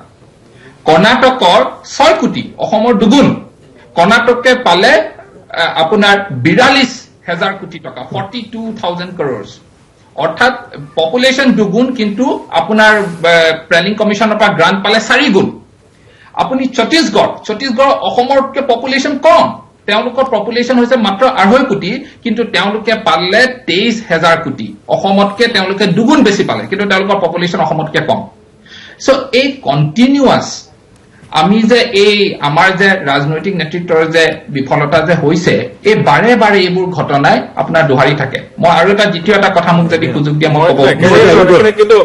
কৰ্ণাটকৰ 6 কোটি, অসমৰ দুগুণ। কৰ্ণাটকে পালে আপোনাৰ 42,000 কোটি টকা, 42,000 crores, অৰ্থাৎ পপুলেশ্যন দুগুণ, কিন্তু আপোনাৰ প্লেনিং কমিশ্যনৰ পৰা গ্ৰাণ্ট পালে 4 গুণ। আপুনি ছত্তীশগড় অসমতকৈ পপুলেশ্যন কম, তেওঁলোকৰ পপুলেশ্যন হৈছে মাত্ৰ 2.5 কোটি, কিন্তু তেওঁলোকে পালে 23,000 কোটি, অসমতকে তেওঁলোকে দুগুণ বেছি পালে, কিন্তু তেওঁলোকৰ পপুলেশ্যন অসমতকে কম। চ' এই কণ্টিনিউৱাছ আমি যে এই আমাৰ যে ৰাজনৈতিক নেতৃত্বৰ যে বিফলতা যে হৈছে, এই বাৰে বাৰে এইবোৰ ঘটনাই আপোনাৰ দোহাৰি থাকে। মই আৰু এটা দ্বিতীয় এটা কথা মোক যদি সুযোগ দিয়ে মই ক'ব, কিন্তু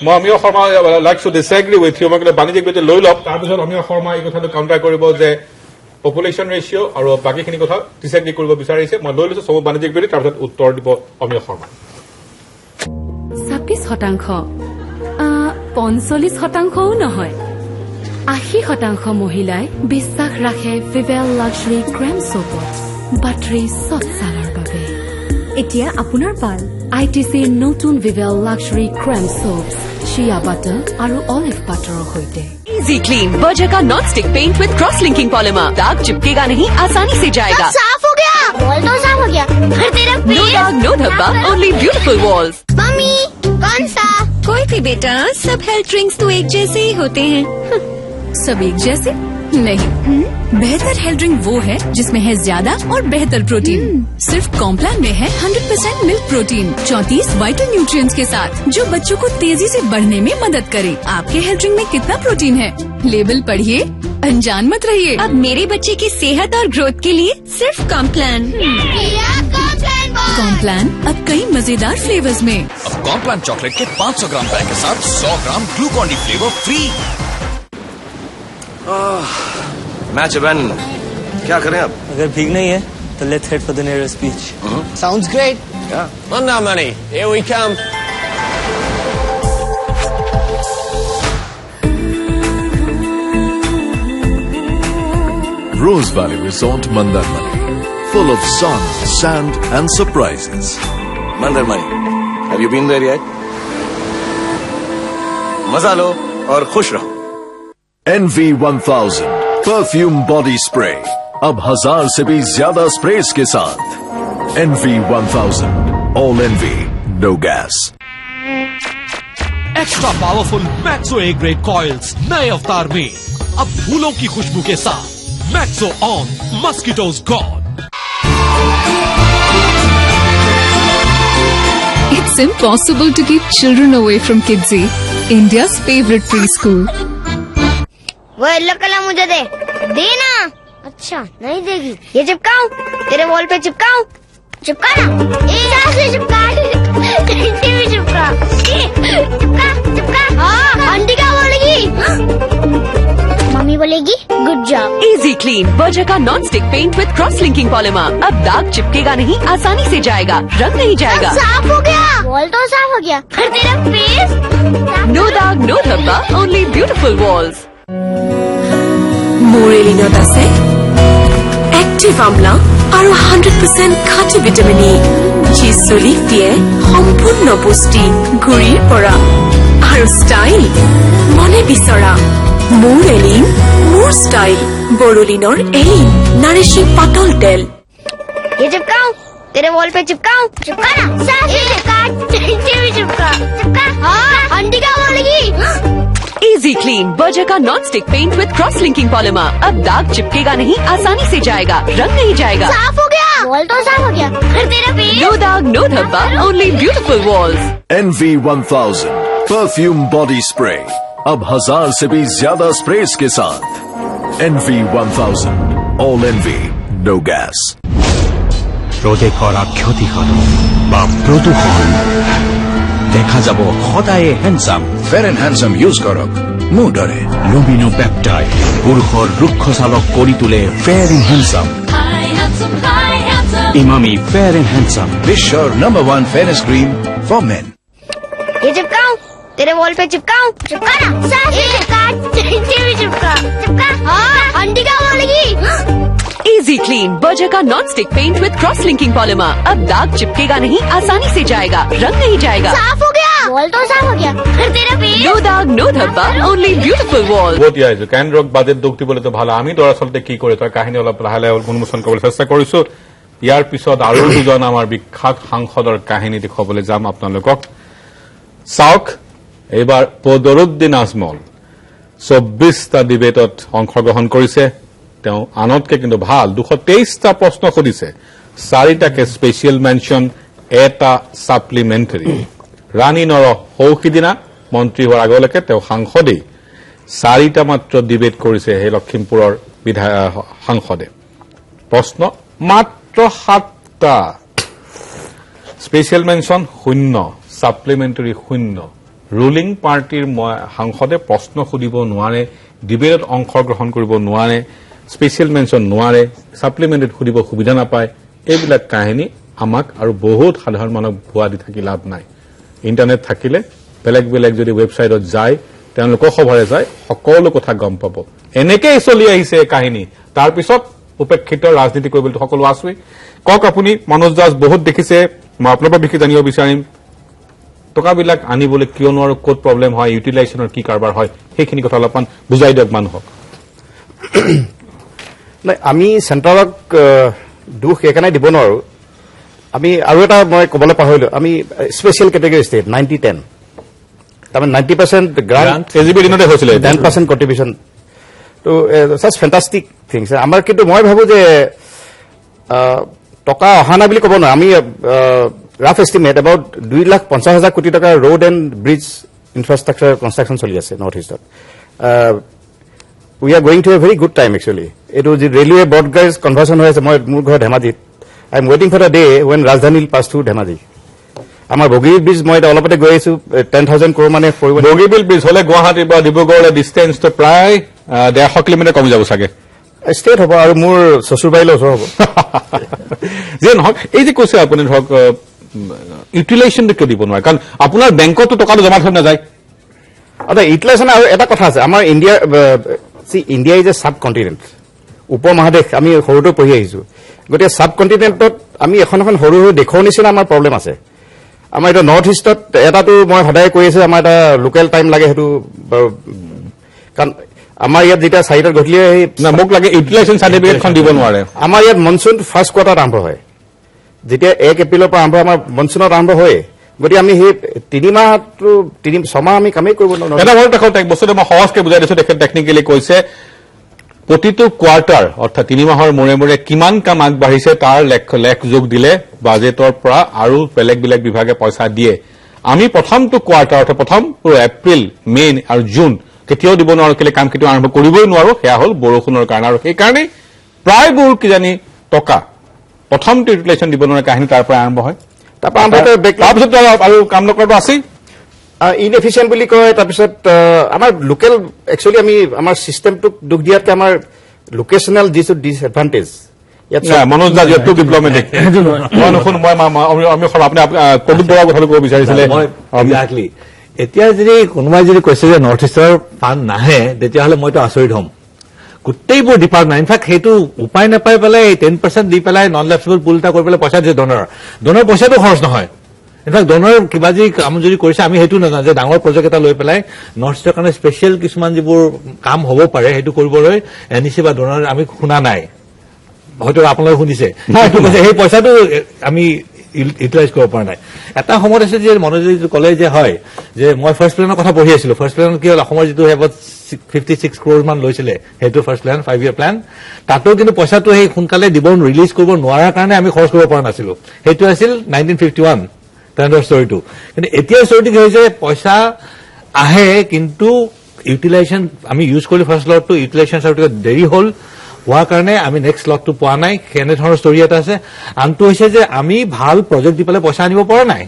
মই Amiya Sharma like to disagree with you, মই বাণিজ্যিক বিধি লৈ লওক, তাৰপিছত অমিয় শৰ্মা এই কথাটো কাউণ্টাৰ কৰিব যে পপুলেশ্যন ৰেচিঅ' আৰু বাকীখিনি কথা ডিছএগ্ৰি কৰিব বিচাৰিছে। মই লৈ লৈছো চব বাণিজ্যিক বিধি, তাৰপিছত উত্তৰ দিব অমিয় শৰ্মা। 26%, 45%ও নহয়, 80% মহিলাই বিশ্বাস ৰাখে ভিভেল লাক্সাৰী ক্ৰেম চ'পত বাটাৰী চফ্ট ছালৰ বাবে। এতিয়া আপোনাৰ পাল ITCৰ নতুন Vivel luxury creme soap, shea butter আৰু অলিভ বাটাৰৰ সৈতে। इजी क्लीन बर्जर का non stick paint with cross linking polymer, दाग चिपकेगा नहीं, आसानी से जाएगा। साफ हो गया, वॉल तो साफ हो गया, घर तेरा नो दाग नो धब्बा, ओनली ब्यूटीफुल वॉल्स। मम्मी कौन सा? कोई भी बेटा, सब हेल्थ ड्रिंक्स तो एक जैसे ही होते हैं। सब एक जैसे? नहीं, बेहतर हेल्थ ड्रिंक वो है जिसमें है ज्यादा और बेहतर प्रोटीन। सिर्फ कॉम्प्लान में है 100% मिल्क प्रोटीन, 34 वाइटल न्यूट्रिएंट्स के साथ, जो बच्चों को तेजी से बढ़ने में मदद करे। आपके हेल्थ ड्रिंक में कितना प्रोटीन है, लेबल पढ़िए, अनजान मत रहिए। अब मेरे बच्चे की सेहत और ग्रोथ के लिए सिर्फ कॉम्प्लान। कॉम्प्लान अब कई मजेदार फ्लेवर्स में। अब कॉम्प्लान चॉकलेट के 500 ग्राम पैक के साथ 100 gram Glucon D flavour free. Match event क्या करें अब? अगर भीग नहीं है तो let's head for the nearest beach. Sounds great. On now, money. Here we come. Rose Valley Resort Mandarmani, full of sun, sand and surprises. मंदरमनी, have you been there yet? मजा लो और खुश रहो। NV1000 परफ्यूम बॉडी स्प्रे अब 1000 से भी ज्यादा sprays के साथ। NV1000 All NV, no gas. Extra powerful Maxo A grade coils नए अवतार में अब फूलों की खुशबू के साथ। Maxo on mosquitoes gone. It's impossible to keep children away from Kidsy, India's favorite preschool. वो येलो कलर मुझे दे ना। अच्छा नहीं देगी, ये चिपकाऊं तेरे वॉल पे चिपकाऊं? चिपका ना, एक से चिपका, घंटे में चिपका, चिपका चिपका। हाँ आंटी क्या बोलेगी? मम्मी बोलेगी good job. Easy clean Berger का non stick paint with cross linking polymer. अब दाग चिपकेगा नहीं, आसानी से जाएगा, रंग नहीं जाएगा। साफ हो गया, वॉल तो साफ हो गया, फिर तेरा फेस नो दाग नो धब्बा, ओनली ब्यूटिफुल वॉल्स। মোৰেলিনত আছে এক্টিভ আমলা আৰু 100% খাঁটি ভিটামিন ই, যি চুলিক দিয়ে সম্পূৰ্ণ পুষ্টি গুৰিৰ পৰা আৰু ষ্টাইল মনে বিচৰা। মোৰেলিন মোৰ ষ্টাইল। বড়লিনৰ এলিন নাৰিশিং পাতল তেল। ये चिपकाऊं तेरे वॉल पे चिपकाऊं? चिपका ना, साफ से चिपका, घंटे में चिपका, चिपका। हाँ आंटी क्या बोलेगी? इजी क्लीन बर्जर का non stick paint with cross linking polymer. अब दाग चिपकेगा नहीं, आसानी से जाएगा, रंग नहीं जाएगा। साफ हो गया, वॉल तो साफ हो गया, फिर तेरा फेस नो दाग नो धब्बा, only beautiful walls. NV1000 perfume body spray अब 1000 से भी ज्यादा स्प्रेज के साथ। NV1000 All NV, no gas. ৰোধে কৰা ক্ষতিসাধন বা প্ৰদূষণ দেখা যাব সদায়ে handsome. Fair and handsome use करो মোৰ দৰে। লুমিনো পেপটাইড পুৰুষৰ ৰুক্ষ চালক কৰি তোলে fair and handsome. Emami fair and handsome, विश्व number 1 fairness cream for men. ये चिपकाऊं तेरे वॉल पे चिपकाऊं? चिपका ना, साफ से चिपका, घंटे में चिपका, चिपका। हाँ आंटी क्या बोलेगी? इजी क्लीन बर्जर का non stick paint with cross linking polymer. अब दाग चिपकेगा नहीं, आसानी से जाएगा, रंग नहीं जाएगा। साफ हो गया, वॉल तो साफ हो गया, फिर तेरा फेस नो दाग नो धब्बा, ओनली ब्यूटिफुल वॉल्स। বহুত দিয়া হৈছে কেন্দ্ৰক বাজেট দুখ দিবলৈতো ভাল। আমি দৰাচলতে কি কৰি তাৰ কাহিনী অলপ লাহে লাহে উন্মোচন কৰিবলৈ চেষ্টা কৰিছো। ইয়াৰ পিছত আৰু দুজন আমাৰ বিখ্যাত সাংসদৰ কাহিনী দেখুৱাবলৈ যাম আপোনালোকক। চাওক এইবাৰ বদৰুদ্দিন আজমল 24টা ডিবেটত অংশগ্ৰহণ কৰিছে। তেওঁ আনতকে কিন্তু ভাল 223টা প্ৰশ্ন সুধিছে, 4টাকে স্পেচিয়েল মেনশ্যন, এটা ছাপ্লিমেণ্টাৰী। ৰাণী নৰ সৌসিদিনা মন্ত্ৰী হোৱাৰ আগলৈকে তেওঁ সাংসদেই 4টা মাত্ৰ ডিবেট কৰিছে সেই লখিমপুৰৰ সাংসদে। প্ৰশ্ন মাত্ৰ 7টা, স্পেচিয়েল মেনশ্যন 0, ছাপ্লিমেণ্টাৰী 0। ৰুলিং পাৰ্টিৰ সাংসদে প্ৰশ্ন সুধিব নোৱাৰে, ডিবেটত অংশগ্ৰহণ কৰিব নোৱাৰে, স্পেচিয়েল মেনশ্যন নোৱাৰে, ছাপ্লিমেণ্টাৰীত সুধিব সুবিধা নাপায়। এইবিলাক কাহিনী আমাক আৰু বহুত সাধাৰণ মানুহক ভুৱা দি থাকি লাভ নাই। ইণ্টাৰনেট থাকিলে বেলেগ বেলেগ যদি ৱেবছাইটত যায়, তেওঁলোকৰ খবৰে যায়, সকলো কথা গম পাব। এনেকেই চলি আহিছে কাহিনী। তাৰপিছত উপেক্ষিত ৰাজনীতি কৰিবলৈ সকলো আছোৱেই। কওক আপুনি, মনোজ দাস বহুত দেখিছে, মই আপোনালোকৰ বিষয়ে জানিব বিচাৰিম। টকাবিলাক আনিবলৈ কিয় নোৱাৰো, ক'ত প্ৰব্লেম হয়, ইউটিলাইজেশ্যনৰ কি কাৰবাৰ হয়, সেইখিনি কথা অলপমান বুজাই দিয়ক মানুহক। নাই আমি চেণ্ট্ৰেলক দুখ সেইকাৰণে দিব নোৱাৰো। আমি আৰু এটা মই ক'বলৈ পাহৰিলো, আমি স্পেচিয়েল কেটেগৰী ষ্টেট 90-10, তাৰমানে 90% গ্ৰাণ্ট এজিবি দিনতে হৈছিলে, 10% কণ্ট্ৰিবিউশ্যন তো চাচ ফেণ্টাষ্টিক থিংছ আমাৰ কিন্তু মই ভাবোঁ যে টকা অহা নাই বুলি ক'ব নোৱাৰো আমি ৰাফ এষ্টিমেট এবাউট 2,50,000 কোটি টকাৰ road and bridge infrastructure construction চলি আছে নৰ্থ ইষ্টত we are going to a very good time actually এইটো যি ৰেলৱে ব্ৰডগেজ কনভাৰ্চন হৈ আছে মই মোৰ ঘৰ ধেমাজিত আই এম ৱেইটিং for the day when Rajdhani will pass through Dhemaji আমাৰ বগীবিল ব্ৰিজ মই এতিয়া অলপতে গৈ আহিছো 10,000 crore মানে বগীবিল ব্ৰিজ হলে গুৱাহাটীৰ পৰা ডিব্ৰুগড়লৈ ডিষ্টেঞ্চটো প্ৰায় 150 কিলোমিটাৰ কমি যাব চাগে ষ্টেট হ'ব আৰু মোৰ শ্বশুৰবাৰীলৈ ওচৰ হ'ব যে নহওক এই যে কৈছে আপুনি ধৰক ইউটিলাইজেশ্যনটো কিয় দিব নোৱাৰে কাৰণ আপোনাৰ বেংকতো টকাটো জমা থৈ নাযায় ইউটিলাইজেশ্যন আৰু এটা কথা আছে আমাৰ ইণ্ডিয়া ইজ এ চাব কণ্টিনেণ্ট উপমহাদেশ আমি সৰুতে পঢ়ি আহিছো গতিকে চাব কণ্টিনেণ্টত আমি এখন এখন সৰু সৰু দেশৰ নিচিনা আমাৰ প্ৰব্লেম আছে আমাৰ এতিয়া নৰ্থ ইষ্টত এটাতো মই সদায় কৈ আছো আমাৰ এটা লোকেল টাইম লাগে সেইটো কাৰণ আমাৰ ইয়াত যেতিয়া 4টাত গধূলি মোক লাগে ইউটিলাইজেশ্যন চাৰ্টিফিকেটখন দিব নোৱাৰে আমাৰ ইয়াত মনচুন ফাৰ্ষ্ট কোৱাৰ্টাৰত আৰম্ভ হয় যেতিয়া 1 এপ্ৰিলৰ পৰা আৰম্ভ আমাৰ মনচুনত আৰম্ভ হয় গতিকে আমি সেই 3 মাহটো 6 মাহ আমি কামেই কৰিব নোৱাৰো এটা বাৰু দেখক এক বছৰতে মই সহজকে বুজাই দিছো তেখেত টেকনিকেলি কৈছে প্ৰতিটো কোৱাৰ্টাৰ অৰ্থাৎ 3 মাহৰ মূৰে মূৰে কিমান কাম আগবাঢ়িছে তাৰ লেখ যোগ দিলে বাজেটৰ পৰা আৰু বেলেগ বেলেগ বিভাগে পইচা দিয়ে আমি প্ৰথমটো কোৱাৰ্টাৰ অৰ্থাৎ প্ৰথম এপ্ৰিল মে আৰু জুন কেতিয়াও দিব নোৱাৰো কেলে কাম কেতিয়াও আৰম্ভ কৰিবই নোৱাৰো সেয়া হ'ল বৰষুণৰ কাৰণে আৰু সেইকাৰণে প্ৰায়বোৰ কিজানি টকা প্ৰথমটো ইউটিলাইজেশ্যন দিব নোৱাৰা কাহিনী তাৰ পৰা আৰম্ভ হয় তাৰপিছত আৰু কাম নকৰাটো আছেই ইনএফিচিয়েণ্ট বুলি কয় তাৰপিছত আমাৰ লোকেল একচুৱেলি আমি আমাৰ চিষ্টেমটোক দুখ দিয়াতকে আমাৰ লোকেশ্যনেল যিটো ডিছএডভান্টেজ মনোজ দা যিহেতু ডিপ্লমেটিক আপুনি কবিৰ বৰাৰ কথাটো ক'ব বিচাৰিছিলে এক্সাক্টলি এতিয়া যদি কোনোবাই যদি কৈছে যে নৰ্থ ইষ্টৰ ফাণ্ড নাহে তেতিয়াহ'লে মইতো আচৰিত হ'ম গোটেইবোৰ ডিপাৰ্টমেণ্ট ইনফেক্ট সেইটো উপায় নাপাই পেলাই 10% দি পেলাই নন লেপচিবল পুল এটা কৰি পেলাই পইচা দিছে ডনৰ পইচাটো খৰচ নহয় ইনফেক্ট ডনৰ কিবা যি কাম যদি কৰিছে আমি সেইটো নাজানো যে ডাঙৰ প্ৰজেক্ট এটা লৈ পেলাই নৰ্থ ইষ্টৰ কাৰণে স্পেচিয়েল কিছুমান যিবোৰ কাম হ'ব পাৰে সেইটো কৰিবলৈ এনইচি বা ডনৰ আমি শুনা নাই হয়তো আপোনালোকে শুনিছে সেই পইচাটো আমি ইউটিলাইজ কৰিব পৰা নাই এটা সময়ত আছে যে মনোজ ক'লে যে হয় যে মই ফাৰ্ষ্ট প্লেনৰ কথা পঢ়ি আছিলো ফাৰ্ষ্ট প্লেনত কি হ'ল অসমৰ যিটো এবাউট 56 crore মান লৈছিলে সেইটো ফাৰ্ষ্ট প্লেন 5 year প্লেন তাতো কিন্তু পইচাটো সেই সোনকালে দিব ৰিলিজ কৰিব নোৱাৰাৰ কাৰণে আমি খৰচ কৰিব পৰা নাছিলো সেইটো আছিল 1951 তেনেদৰ ষ্টৰিটো কিন্তু এতিয়া ষ্টৰিটো কি হৈছে পইচা আহে কিন্তু ইউটিলাইজেশ্যন আমি ইউজ কৰিলো ফাৰ্ষ্ট লটটো ইউটিলাইজেশ্যন চাৰ্টিফিকেট দেৰি হ'ল হোৱাৰ কাৰণে আমি নেক্সট লটটো পোৱা নাই কেনেধৰণৰ ষ্টৰি এটা আছে আনটো হৈছে যে আমি ভাল প্ৰজেক্ট দি পেলাই পইচা আনিব পৰা নাই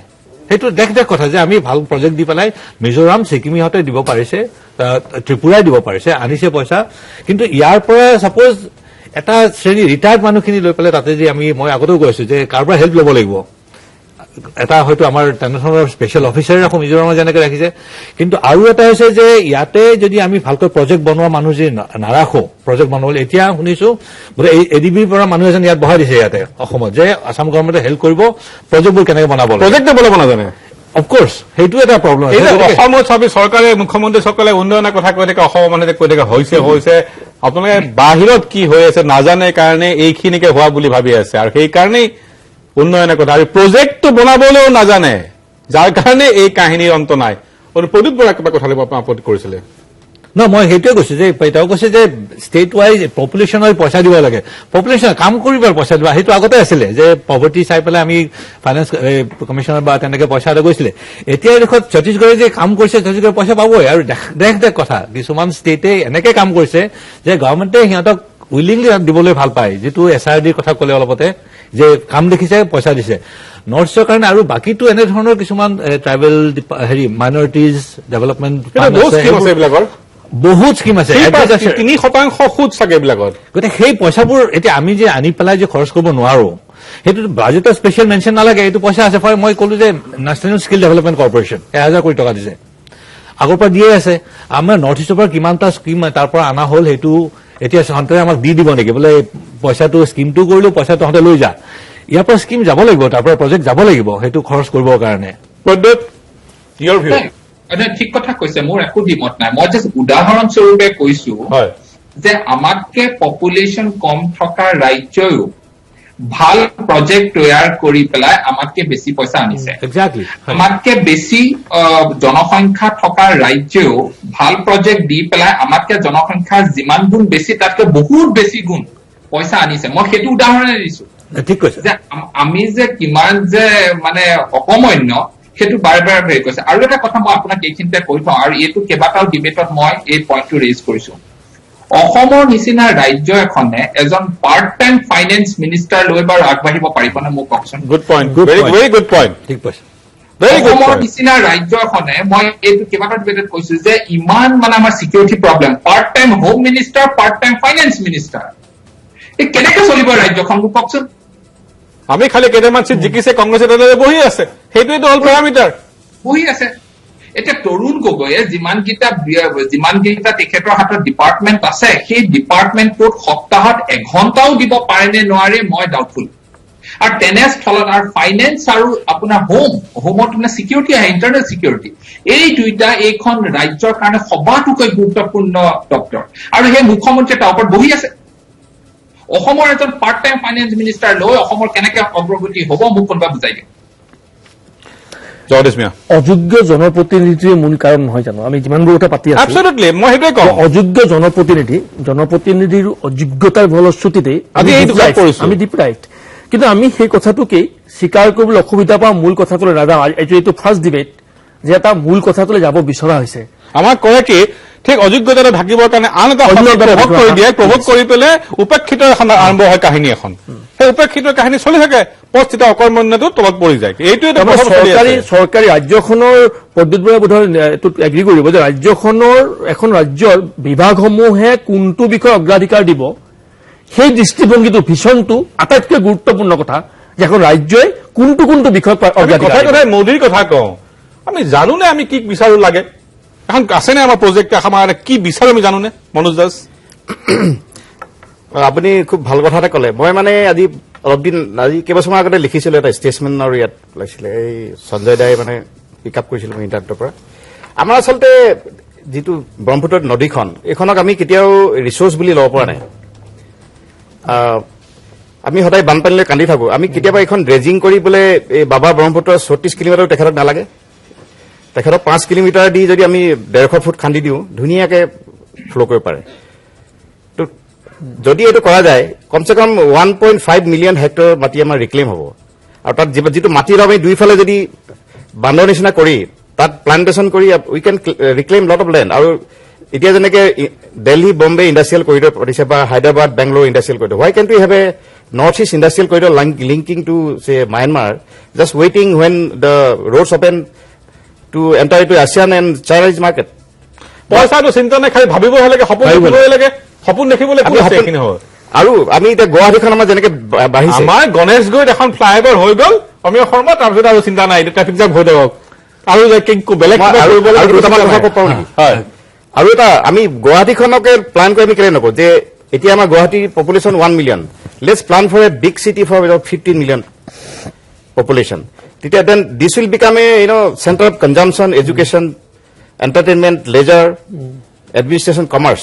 সেইটো দেখ কথা যে আমি ভাল প্ৰজেক্ট দি পেলাই মিজোৰাম ছিকিমিহঁতে দিব পাৰিছে ত্ৰিপুৰাই দিব পাৰিছে আনিছে পইচা কিন্তু ইয়াৰ পৰা ছাপোজ এটা শ্ৰেণী ৰিটায়াৰ্ড মানুহখিনি লৈ পেলাই তাতে যে মই আগতেও কৈছো যে কাৰোবাৰ হেল্প ল'ব লাগিব এটা হয়তো আমাৰ তেনেধৰণৰ স্পেচিয়েল অফিচাৰ ৰাখো মিজোৰামত যেনেকে ৰাখিছে কিন্তু আৰু এটা হৈছে যে ইয়াতে যদি আমি ভালকৈ প্ৰজেক্ট বনোৱা মানুহ যদি নাৰাখো প্ৰজেক্ট বনাবলৈ এতিয়া শুনিছো বোলে এডিবিৰ পৰা মানুহ এজন ইয়াত বহাই দিছে ইয়াতে অসমত যে আছাম গভৰ্ণমেণ্টে হেল্প কৰিব প্ৰজেক্টবোৰ কেনেকে বনাব প্ৰজেক্ট বনাব নাজানে অফকোৰ্চ সেইটো এটা প্ৰব্লেম অসমত চাবি চৰকাৰে মুখ্যমন্ত্ৰী চৰকাৰে উন্নয়নৰ কথা কৈ থাকে অসমৰ মানুহে কৈ থাকে হৈছে আপোনালোকে বাহিৰত কি হৈ আছে নাজানে কাৰণে এইখিনিকে হোৱা বুলি ভাবি আছে আৰু সেইকাৰণেই উন্নয়নৰ কথা আৰু প্ৰজেক্টটো বনাবলৈও নাজানে যাৰ কাৰণে এই কাহিনীৰ অন্ত নাই প্ৰদীপ বৰা কিবা কথা আপত্তি কৰিছিলে মই সেইটোৱে কৈছো যে তেওঁ কৈছে যে ষ্টেট ৱাইজ পপুলেশ্যনৰ পইচা দিব লাগে পপুলেশ্যন কাম কৰিব পইচা দিব সেইটো আগতে আছিলে যে পভাৰ্টি চাই পেলাই আমি ফাইনেন্স কমিশ্যনাৰ বা তেনেকে পইচা এটা গৈছিলে এতিয়া দেখোন ছত্তীশগড়ে যে কাম কৰিছে ছত্তীশগড়ে পইচা পাবই আৰু দেখ কথা কিছুমান ষ্টেটে এনেকে কাম কৰিছে যে গভৰ্ণমেণ্টে সিহঁতক উইলিংলি দিবলৈ ভাল পায় যিটো SRDৰ কথা ক'লে অলপতে যে কাম দেখিছে পইচা দিছে নৰ্থ ইষ্টৰ কাৰণে আৰু বাকীটো এনেধৰণৰ কিছুমান ট্ৰাইবেল মাইনৰিটিজ ডেভেলপমেণ্ট বহুত স্কিম আছে 3% সুদ চাগে এইবিলাকত গতিকে সেই পইচাবোৰ এতিয়া আমি যে আনি পেলাই যে খৰচ কৰিব নোৱাৰো সেইটো বাজেটৰ স্পেচিয়েল মেনশ্যন নালাগে এইটো পইচা আছে মই ক'লো যে নেশ্যনেল স্কিল ডেভেলপমেণ্ট কৰ্পৰেশ্যন 1000 কোটি টকা দিছে আগৰ পৰা দিয়ে আছে আমাৰ নৰ্থ ইষ্টৰ পৰা কিমানটা স্কিম তাৰ পৰা অনা হ'ল সেইটো এতিয়া সন্তানে আমাক দি দিব নেকি বোলে পইচাটো স্কিমটো কৰিলো পইচা তহঁতে লৈ যা ইয়াৰ পৰা স্কিম যাব লাগিব তাৰ পৰা প্ৰজেক্ট যাব লাগিব সেইটো খৰচ কৰিবৰ কাৰণে ঠিক কথা কৈছে মোৰ একো দ্বিমত নাই মই জাষ্ট উদাহৰণস্বৰূপে কৈছো যে আমাতকে পপুলেশ্যন কম থকা ৰাজ্যও ভাল প্ৰজেক্ট তৈয়াৰ কৰি পেলাই আমাতকে বেছি পইচা আনিছে এক্স্যাক্টলি আমাতকে বেছি জনসংখ্যা থকা ৰাজ্যেও ভাল প্ৰজেক্ট দি পেলাই আমাতকে জনসংখ্যা যিমান গুণ বেছি তাতকে বহুত বেছি গুণ পইচা আনিছে মই সেইটো উদাহৰণে দিছো ঠিক কৈছে যে আমি যে কিমান যে মানে অকমন্য সেইটো বাৰে বাৰে হেৰি কৈছে আৰু এটা কথা মই আপোনাক এইখিনিতে কৈ থওঁ আৰু এইটো কেইবাটাও ডিবেটত মই এই পইণ্টটো ৰেজ কৰিছো অসমৰ নিচিনা ৰাজ্য এখনে এজন পাৰ্ট টাইম ফাইনেন্স মিনিষ্টাৰ লৈ বাৰু আগবাঢ়িব পাৰিবনে মোক কওকচোন good point very good point ঠিক কৈছে অসমৰ নিচিনা ৰাজ্য এখনে মই এইটো কেইবাটাও ডিবেটত কৈছো যে ইমান মানে আমাৰ security problem part time home minister part time finance minister এই কেনেকে চলিব ৰাজ্যখন মোক কওকচোন আমি খালি কেইটামান চিট জিকিছে কংগ্ৰেছে তাতে বহি আছে সেইটোৱেতো হ'ল পেৰামিটাৰ বহি আছে এতিয়া তৰুণ গগৈয়ে যিমানকেইটা তেখেতৰ হাতত ডিপাৰ্টমেণ্ট আছে সেই ডিপাৰ্টমেণ্টটোত সপ্তাহত এঘণ্টাও দিব পাৰে নে নোৱাৰে মই ডাউটফুল আৰু তেনেস্থলত আৰু ফাইনেন্স আৰু আপোনাৰ হোমত মানে চিকিউৰিটি আহে ইণ্টাৰনেল চিকিউৰিটি এই দুইটা এইখন ৰাজ্যৰ কাৰণে সবাতোকৈ গুৰুত্বপূৰ্ণ দপ্তৰ আৰু সেই মুখ্যমন্ত্ৰী তাৰ ওপৰত বহি আছে অসমৰ এজন পাৰ্ট টাইম ফাইনেন্স মিনিষ্টাৰ লৈ অসমৰ কেনেকে অগ্ৰগতি হ'ব মোক কোনোবা বুজাই দিয়ে অযোগ্য জনপ্ৰতিনিধিৰ মূল কাৰণ নহয় জানো আমি যিমানবোৰ কথা পাতি আছো এবছলিউটলি মই সেইটোৱে কওঁ অযোগ্য জনপ্ৰতিনিধিৰ অযোগ্যতাৰ ফলশ্ৰুতিতে আমি ডিপ্ৰাইভড কিন্তু আমি সেই কথাটোকেই স্বীকাৰ কৰিবলৈ অসুবিধা পাওঁ মূল কথাটোলৈ নাযাওঁ এইটো ফাৰ্ষ্ট ডিবেট যে এটা মূল কথাটোলৈ যাব বিচৰা হৈছে আমাক কয় কি ঠিক অযোগ্যতা ঢাকিবৰ কাৰণে আন এটা প্ৰভোগ কৰি পেলাই উপেক্ষিত আৰম্ভ হয় কাহিনী এখন সেই উপেক্ষিত কাহিনী চলি থাকে পস্থিত অকৰ্মণ্যটো তলত পৰি যায় এইটোৱে চৰকাৰী ৰাজ্যখনৰ পদ্ধতি বোধহয় এইটোত এগ্ৰী কৰিব যে ৰাজ্যখনৰ এখন ৰাজ্যৰ বিভাগসমূহে কোনটো বিষয় অগ্ৰাধিকাৰ দিব সেই দৃষ্টিভংগীটো ভিছনটো আটাইতকৈ গুৰুত্বপূৰ্ণ কথা যে এখন ৰাজ্যই কোনটো বিষয় অগ্ৰাধিকাৰ কথাই মোদীৰ কথা কওঁ আমি জানোনে আমি কি বিচাৰো লাগে এখন আছেনে আমাৰ প্ৰজেক্ট আমাৰ কি বিচাৰো আমি জানোনে মনোজ দাস আপুনি খুব ভাল কথা এটা ক'লে মই মানে আজি কেইবছৰমান আগতে লিখিছিলো এটা ষ্টেটমেণ্টৰ ইয়াত ওলাইছিলে এই সঞ্জয় দাই মানে পিক আপ কৰিছিল মই ইণ্টাৰনেটৰ পৰা আমাৰ আচলতে যিটো ব্ৰহ্মপুত্ৰ নদীখন এইখনক আমি কেতিয়াও ৰিচোৰ্চ বুলি ল'ব পৰা নাই আমি সদায় বানপানীলৈ কান্দি থাকো আমি কেতিয়াবা এইখন ড্ৰেজিং কৰি বোলে এই বাবা ব্ৰহ্মপুত্ৰ 34 কিলোমিটাৰ তেখেতক নালাগে তেখেতক 5 কিলোমিটাৰ দি যদি আমি 150 ফুট খান্দি দিওঁ ধুনীয়াকে ফ্ল' কৰিব পাৰে যদি এইটো কৰা যায় কমচে কম 1.5 মিলিয়ন হেক্টৰ মাটি আমাৰ ৰিক্লেইম হ'ব আৰু তাত যিটো মাটিৰ আমি দুইফালে যদি বান্ধৰ নিচিনা কৰি তাত প্লান্টেশ্যন কৰি we can reclaim lot of land আৰু এতিয়া যেনেকে দিল্লী বম্বে ইণ্ডাষ্ট্ৰিয়েল কৰিডৰ পাতিছে বা Hyderabad Bengaluru industrial corridor why can to have a north east industrial corridor linking to say Myanmar just ৱেইটিং when the roads open to enter into Asian and Chinese market পইচাটো চিন্তা নাই খালি ভাবিবহে লাগে সপোন দেখিবহে লাগে সপোন দেখিবলৈ এইখিনি হয় আৰু আমি এতিয়া গুৱাহাটীখন আমাৰ যেনেকে বাঢ়িছে আমাৰ গণেশগুৰিত এখন ফ্লাইঅভাৰ হৈ গ'ল অমীয় শৰ্মা তাৰপিছত আৰু চিন্তা নাই ট্ৰেফিক জাম হৈ থাকক আৰু বেলেগ আৰু এটা আমি গুৱাহাটীখনকে প্লান কৰি আমি কেলে নকৰো যে এতিয়া আমাৰ গুৱাহাটীৰ population 1 million let's plan for a big city for about 15 million population তেতিয়া then this will become a centre of consumption education entertainment leisure administration commerce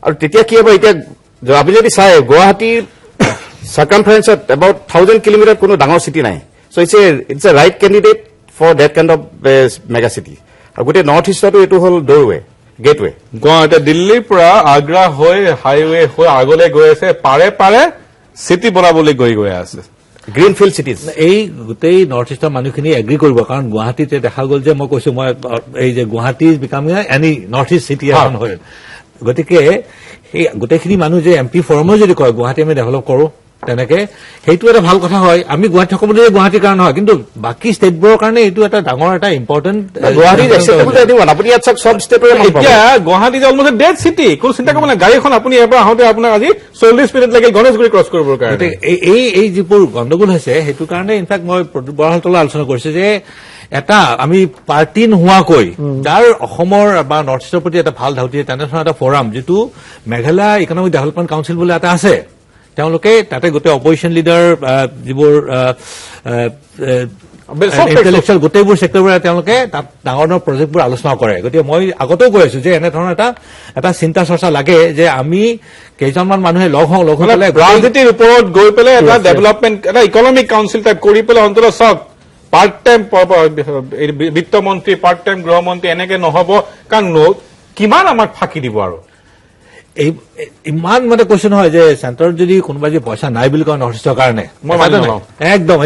আৰু তেতিয়া কি হ'ব এতিয়া আপুনি যদি চাই গুৱাহাটীৰ চাৰ্কামফাৰেঞ্চত এবাউট 1000 কিলোমিটাৰ কোনো ডাঙৰ চিটি নাই so' it's a right candidate for that kind of mega city আৰু গোটেই নৰ্থ ইষ্টতো এইটো হ'ল ডৰৱে গেটৱে এতিয়া দিল্লীৰ পৰা আগ্ৰা হৈ হাইৱে হৈ আগলৈ গৈ আছে পাৰে পাৰে চিটি বনাবলৈ গৈ আছে গ্ৰীণফিল্ড চিটিজ এই গোটেই নৰ্থ ইষ্টৰ মানুহখিনি এগ্ৰী কৰিব কাৰণ গুৱাহাটীতে দেখা গ'ল যে মই কৈছো মই এই যে Guwahati becoming any north east city এখন হয় গতিকে সেই গোটেইখিনি মানুহ যে এম পি ফৰমো যদি কয় গুৱাহাটী আমি ডেভেলপ কৰো তেনেকে সেইটো এটা ভাল কথা হয় আমি গুৱাহাটী থাকো বুলি গুৱাহাটীৰ কাৰণে হয় কিন্তু বাকী ষ্টেটবোৰৰ কাৰণে এইটো এটা ডাঙৰ এটা ইম্পৰ্টেণ্ট আপুনি ইয়াত চাওক চব ষ্টেটৰে এতিয়া গুৱাহাটী অলমষ্ট ডেড চিটি কোনো চিন্তা কৰিব নাই গাড়ীখন আপুনি ইয়াৰ পৰা আহোঁতে আপোনাক আজি 40 মিনিট লাগিল গণেশগুৰি ক্ৰছ কৰিবৰ কাৰণে এই যিবোৰ গণ্ডগোল হৈছে সেইটো কাৰণে ইনফেক্ট মই প্ৰদীপ বৰাৰ তলত আলোচনা কৰিছো যে এটা আমি পাৰ্টি নোহোৱাকৈ যাৰ অসমৰ বা নৰ্থ ইষ্টৰ প্ৰতি এটা ভাল ধাউতি তেনেধৰণৰ এটা ফৰাম যিটো মেঘালয় ইকনমিক ডেভেলপমেণ্ট কাউন্সিল বুলি এটা আছে তেওঁলোকে তাতে গোটেই অপজিশ্যন লিডাৰ যিবোৰ ইণ্টেলেকচুৱেল গোটেইবোৰ ছেক্টৰবোৰে তেওঁলোকে তাত ডাঙৰ ডাঙৰ প্ৰজেক্টবোৰ আলোচনা কৰে গতিকে মই আগতেও কৈ আছো যে এনেধৰণৰ এটা চিন্তা চৰ্চা লাগে যে আমি কেইজনমান মানুহে লগ হৈ পেলাই ৰাজনীতিৰ ওপৰত গৈ পেলাই এটা ডেভেলপমেণ্ট এটা ইকনমিক কাউন্সিল টাইপ কৰি পেলাই অন্তত চাওক পাৰ্ট টাইম বিত্তমন্ত্ৰী পাৰ্ট টাইম গৃহমন্ত্ৰী এনেকে নহব কাৰণ কিমান আমাক ফাঁকি দিব আৰু এই ইমান মানে কোৱেশ্যন হয় যে চেণ্টাৰত যদি কোনোবাই যদি পইচা নাই বুলি কয় নৰ্থ ইষ্টৰ কাৰণে মই মানি নলওঁ একদম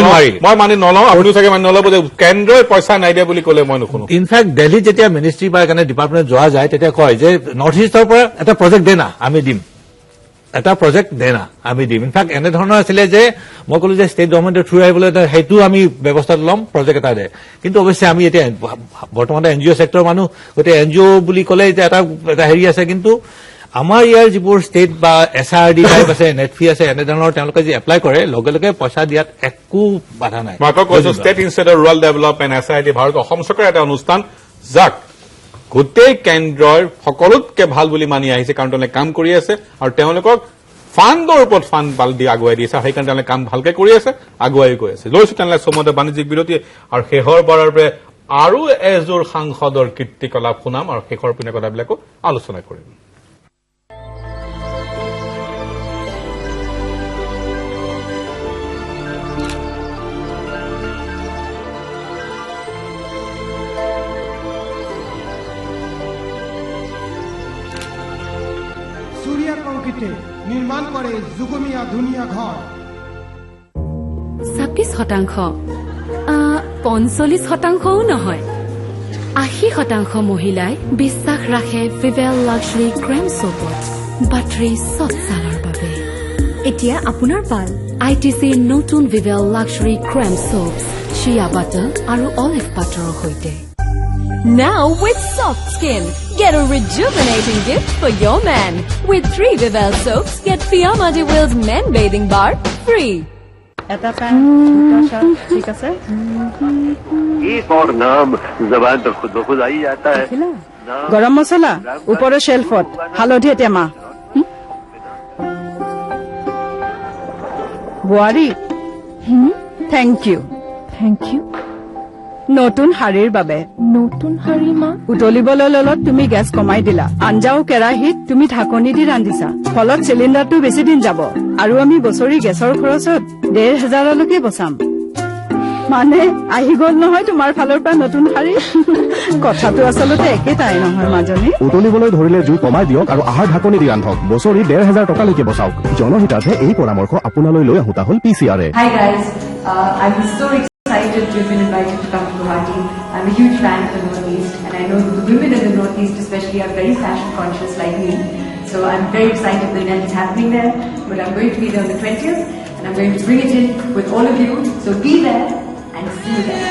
নোৱাৰি মই মানি নলওঁ আপুনি চাগে মানি নল'ব যে কেন্দ্ৰই পইচা নাই দিয়া বুলি ক'লে মই নুশুনো ইনফেক্ট দিল্লীত যেতিয়া মিনিষ্ট্ৰী বা কাৰণে ডিপাৰ্টমেণ্ট যোৱা যায় তেতিয়া কয় যে নৰ্থ ইষ্টৰ পৰা এটা প্ৰজেক্ট দে না আমি দিম এটা প্ৰজেক্ট দে না আমি দিম ইনফেক্ট এনেধৰণৰ আছিলে যে মই ক'লো যে ষ্টেট গভৰ্ণমেণ্টৰ থ্ৰু আহিবলৈ সেইটো আমি ব্যৱস্থা ল'ম প্ৰজেক্ট এটা দে কিন্তু অৱশ্যে আমি এতিয়া বৰ্তমান NGO ছেক্টৰৰ মানুহ গতিকে NGO বুলি ক'লে এতিয়া এটা হেৰি আছে কিন্তু আমাৰ ইয়াৰ যিবোৰ ষ্টেট বা SRD টাইপ আছে নেটফি আছে এনেধৰণৰ তেওঁলোকে যি এপ্লাই কৰে লগে লগে পইচা দিয়াত একো বাধা নাই মই কৈছো state institute of rural development SRD Bharat Assam চৰকাৰৰ এটা অনুষ্ঠান যাক গোটেই কেন্দ্ৰৰ সকলোতকে ভাল বুলি মানি আহিছে কাৰণ তেওঁলোকে কাম কৰি আছে আৰু তেওঁলোকক ফাণ্ডৰ ওপৰত ফাণ্ড বাল দি আগুৱাই দিছে সেইকাৰণে তেওঁলোকে কাম ভালকে কৰি আছে আগুৱাই গৈ আছে লৈছো তেওঁলোকে চমতে বাণিজ্যিক বিৰতি আৰু শেষৰ বাৰৰ পৰা আৰু এযোৰ সাংসদৰ কীৰ্তিকলাপ শুনাম আৰু শেষৰ পিনে কথাবিলাকো আলোচনা কৰিম নিৰ্মাণ কৰে যুগমীয়া ধুনীয়া ঘৰ 26%, 45%ও নহয় 80% মহিলাই বিশ্বাস ৰাখে ভিভেল লাক্সাৰী ক্ৰেম সোপত বাটাৰী চব ছালৰ বাবে এতিয়া আপোনাৰ পাল ITC নতুন ভিভেল লাক্সাৰী ক্ৰেম সোপছ শিয়া বাটাৰ আৰু অলিভ বাটাৰৰ সৈতে Now with soft skin, get a rejuvenating gift for your man. With 3 Vivel soaps, get Fiyama de Will's Men Bathing Bar free. Eta pan, duta shot, theek ase? एक और नाम ज़बान पर खुद ब खुद आ ही जाता है गरम मसाला ऊपर शेल्फत हालधि टेमा बुआरी थैंक यू নতুন শাৰীৰ বাবে নতুন শাৰী মা উতলিবলৈ ললত তুমি গেছ কমাই দিলা আঞ্জাও কেৰাহীত তুমি ঢাকনি দি ৰান্ধিছা ফলত চিলিণ্ডাৰটো বেছি দিন যাব আৰু আমি বছৰি গেছৰ খৰচত 1,500লৈকে বচাম মানে আহি গ'ল নহয় তোমাৰ ফালৰ পৰা নতুন শাৰী কথাটো আচলতে একেটাই নহয় মাজনী উতলিবলৈ ধৰিলে জুই কমাই দিয়ক আৰু আহাৰ ঢাকনি দি ৰান্ধক বছৰি 1,500 টকালৈকে বচাওক জনহিতাৰ্থে এই পৰামৰ্শ আপোনালৈ লৈ আহুতা হ'ল PCRA Hi guys, I'm so excited to have been invited to come to Guwahati. I'm a huge fan of the Northeast and I know the women in the Northeast especially are very fashion conscious like me. So I'm very excited the event is happening there. But I'm going to be there on the 20th and I'm going to bring it in with all of you. So be there and see you there.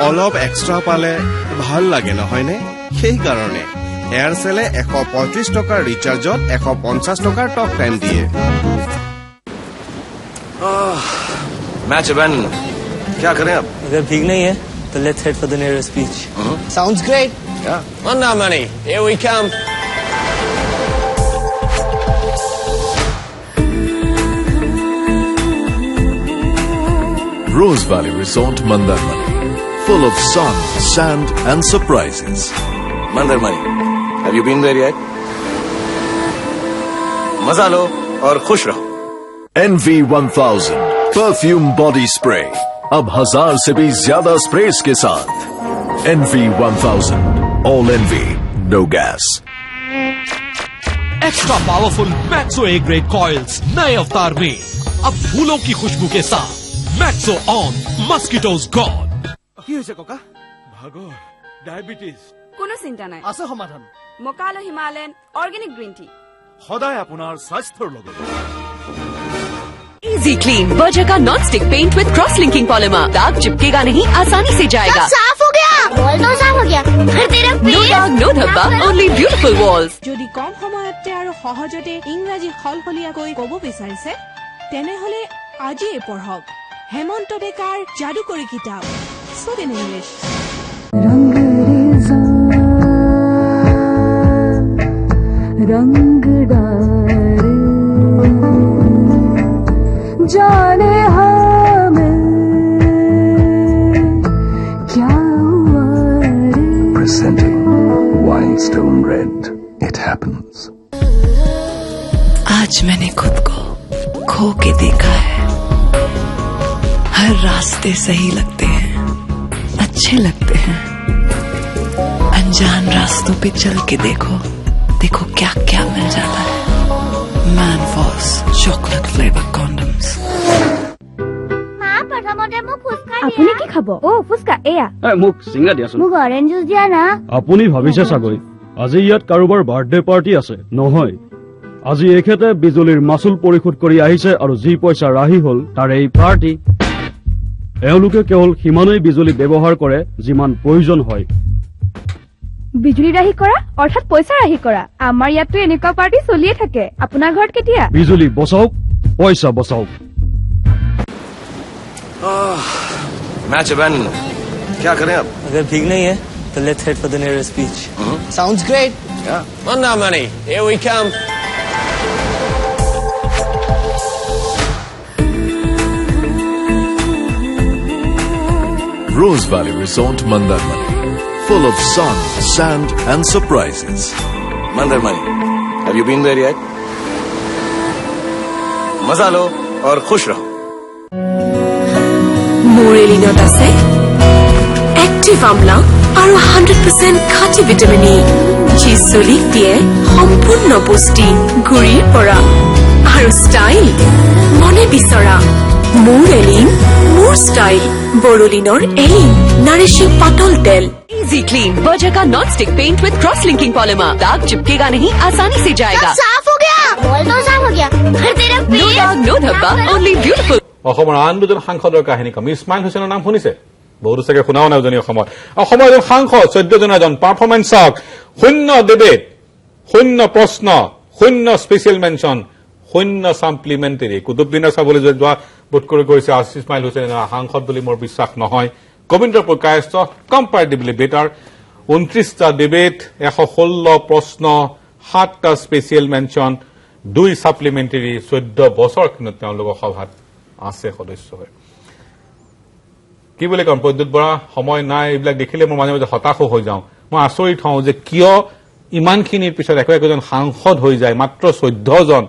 অলপ extra পালে ভাল লাগে নহয়নে সেইকাৰণে এয়াৰসেলে 135 টকাৰ ৰিচাৰ্জত 150 টকাৰ talk time দিয়ে match ban क्या करें अब अगर ठीक नहीं है तो let's head for the nearest beach sounds great on now money here we come Rose Valley Resort Mandarmani, full of sun, sand and surprises. Mandarmani, have you been there yet? मजा लो और खुश रहो NV1000 परफ्यूम बॉडी स्प्रे अब 1000 से भी ज्यादा स्प्रेस के साथ NV1000 All NV No Gas extra powerful Maxo A grade coils नए अवतार में अब फूलों की खुशबू के साथ मैक्सो ऑन मस्किटोज गॉड কি হৈছে ককা ভাগৰ ডায়াবেটিস কোনো চিন্তা নাই আছে সমাধান মকালো হিমালয়ান অৰ্গেনিক গ্ৰীণ টি সদায় আপোনাৰ স্বাস্থ্যৰ লগত Easy Clean बर्जर का non stick paint with cross linking polymer दाग चिपकेगा नहीं आसानी से जाएगा साफ हो गया वॉल तो साफ हो गया फिर तेरा नो दाग नो धब्बा ओनली ब्यूटीफुल वॉल्स যদি কম সময়তে আৰু সহজতে ইংৰাজী খলখলীয়াকৈ ক'ব বিচাৰিছে তেনেহলে আজিয়ে পঢ়ক হেমন্ত ডেকাৰ যাদুকৰী কিতাপ স্পোকেন ইংলিছ रंग डारे जाने हमें क्या stone red. It happens. आज मैंने खुद को खो के देखा है. हर रास्ते सही लगते हैं, अच्छे लगते हैं. अनजान रास्तों पे चल के देखो क्या क्या मिल जाता है. Man Force chocolate flavor condoms. আপুনি কি খাব? ফুচকা এয়া মোক চিংগা দিয়াচোন. মোক অৰেঞ্জ জুচ দিয়া না. আপুনি ভাবিছে চাগৈ আজি ইয়াত কাৰোবাৰ বাৰ্থডে পাৰ্টি আছে? নহয়, আজি এখেতে বিজুলীৰ মাচুল পৰিশোধ কৰি আহিছে আৰু যি পইচা ৰাহি হল তাৰ এই পাৰ্টি. এওঁলোকে কেৱল সিমানেই বিজুলী ব্যৱহাৰ কৰে যিমান প্ৰয়োজন হয়. বিজুলী ৰাহি কৰা অৰ্থাৎ পইচা ৰাহি কৰা. আমাৰ ইয়াততো এনেকুৱা পাৰ্টি চলিয়ে থাকে. আপোনাৰ ঘৰত কেতিয়া? বিজুলী বচাওক, পইচা বচাওক. मैच अबैन क्या करें अब? अगर भीग नहीं है तो let's head for the nearest beach. Sounds great. Yeah. Manda money. Here we come. Rose Valley Resort Mandarmani. Full of sun, sand and surprises. Mandarmani. Have you been there yet? मजा लो और खुश रहो. মোৰেলিনত আছে এক্টিভ আমলা আৰু 100% খাঁটি vitamin E, যি চুলিক দিয়ে সম্পূৰ্ণ পুষ্টি গুৰিৰ পৰা আৰু ষ্টাইল মনে বিচৰা. মোৰেলিন মোৰ ষ্টাইল. বৰলিনৰ এলিন নাৰিशिंग पातल तेल. Easy Clean बर्जर का non stick paint with cross linking polymer. दाग चिपकेगा नहीं, आसानी से जाएगा. साफ हो गया. बॉल तो साफ हो गया. फिर तेरा No दाग, no धब्बा, only beautiful. অসমৰ আন দুজন সাংসদৰ কাহিনী কম. ইছমাইল হুছেইনৰ নাম শুনিছে? বহুতো চাগে শুনাও নাই উজনি অসমৰ. অসমৰ এজন সাংসদ 14 জনৰ এজন পাৰফৰ্মেন্স চাওক. 0 ডিবেট, 0 প্ৰশ্ন, 0 স্পেচিয়েল মেনশ্যন, 0 সাপ্লিমেণ্টাৰী. কুতুবমিনাৰ চাবলৈ যোৱা বোধ কৰিছে ইছমাইল হুছেইন সাংসদ বুলি মোৰ বিশ্বাস নহয়. গোবিন্দপুৰ কায়স্থ কম্পাৰেটিভলি বেটাৰ. 29টা ডিবেট, 116 প্ৰশ্ন, 7টা স্পেচিয়েল মেনশ্যন, 2 সাপ্লিমেণ্টাৰী. 14 বছৰ কিন্তু তেওঁলোকৰ সভাত আছে সদস্য হয়. কি বুলি কম, প্ৰদ্যুৎ বৰা সময় নাই. এইবিলাক দেখিলে মই মাজে মাজে হতাশো হৈ যাওঁ. মই আচৰিত হওঁ যে কিয় ইমানখিনিৰ পিছত একোজন সাংসদ হৈ যায় মাত্ৰ 14 জন.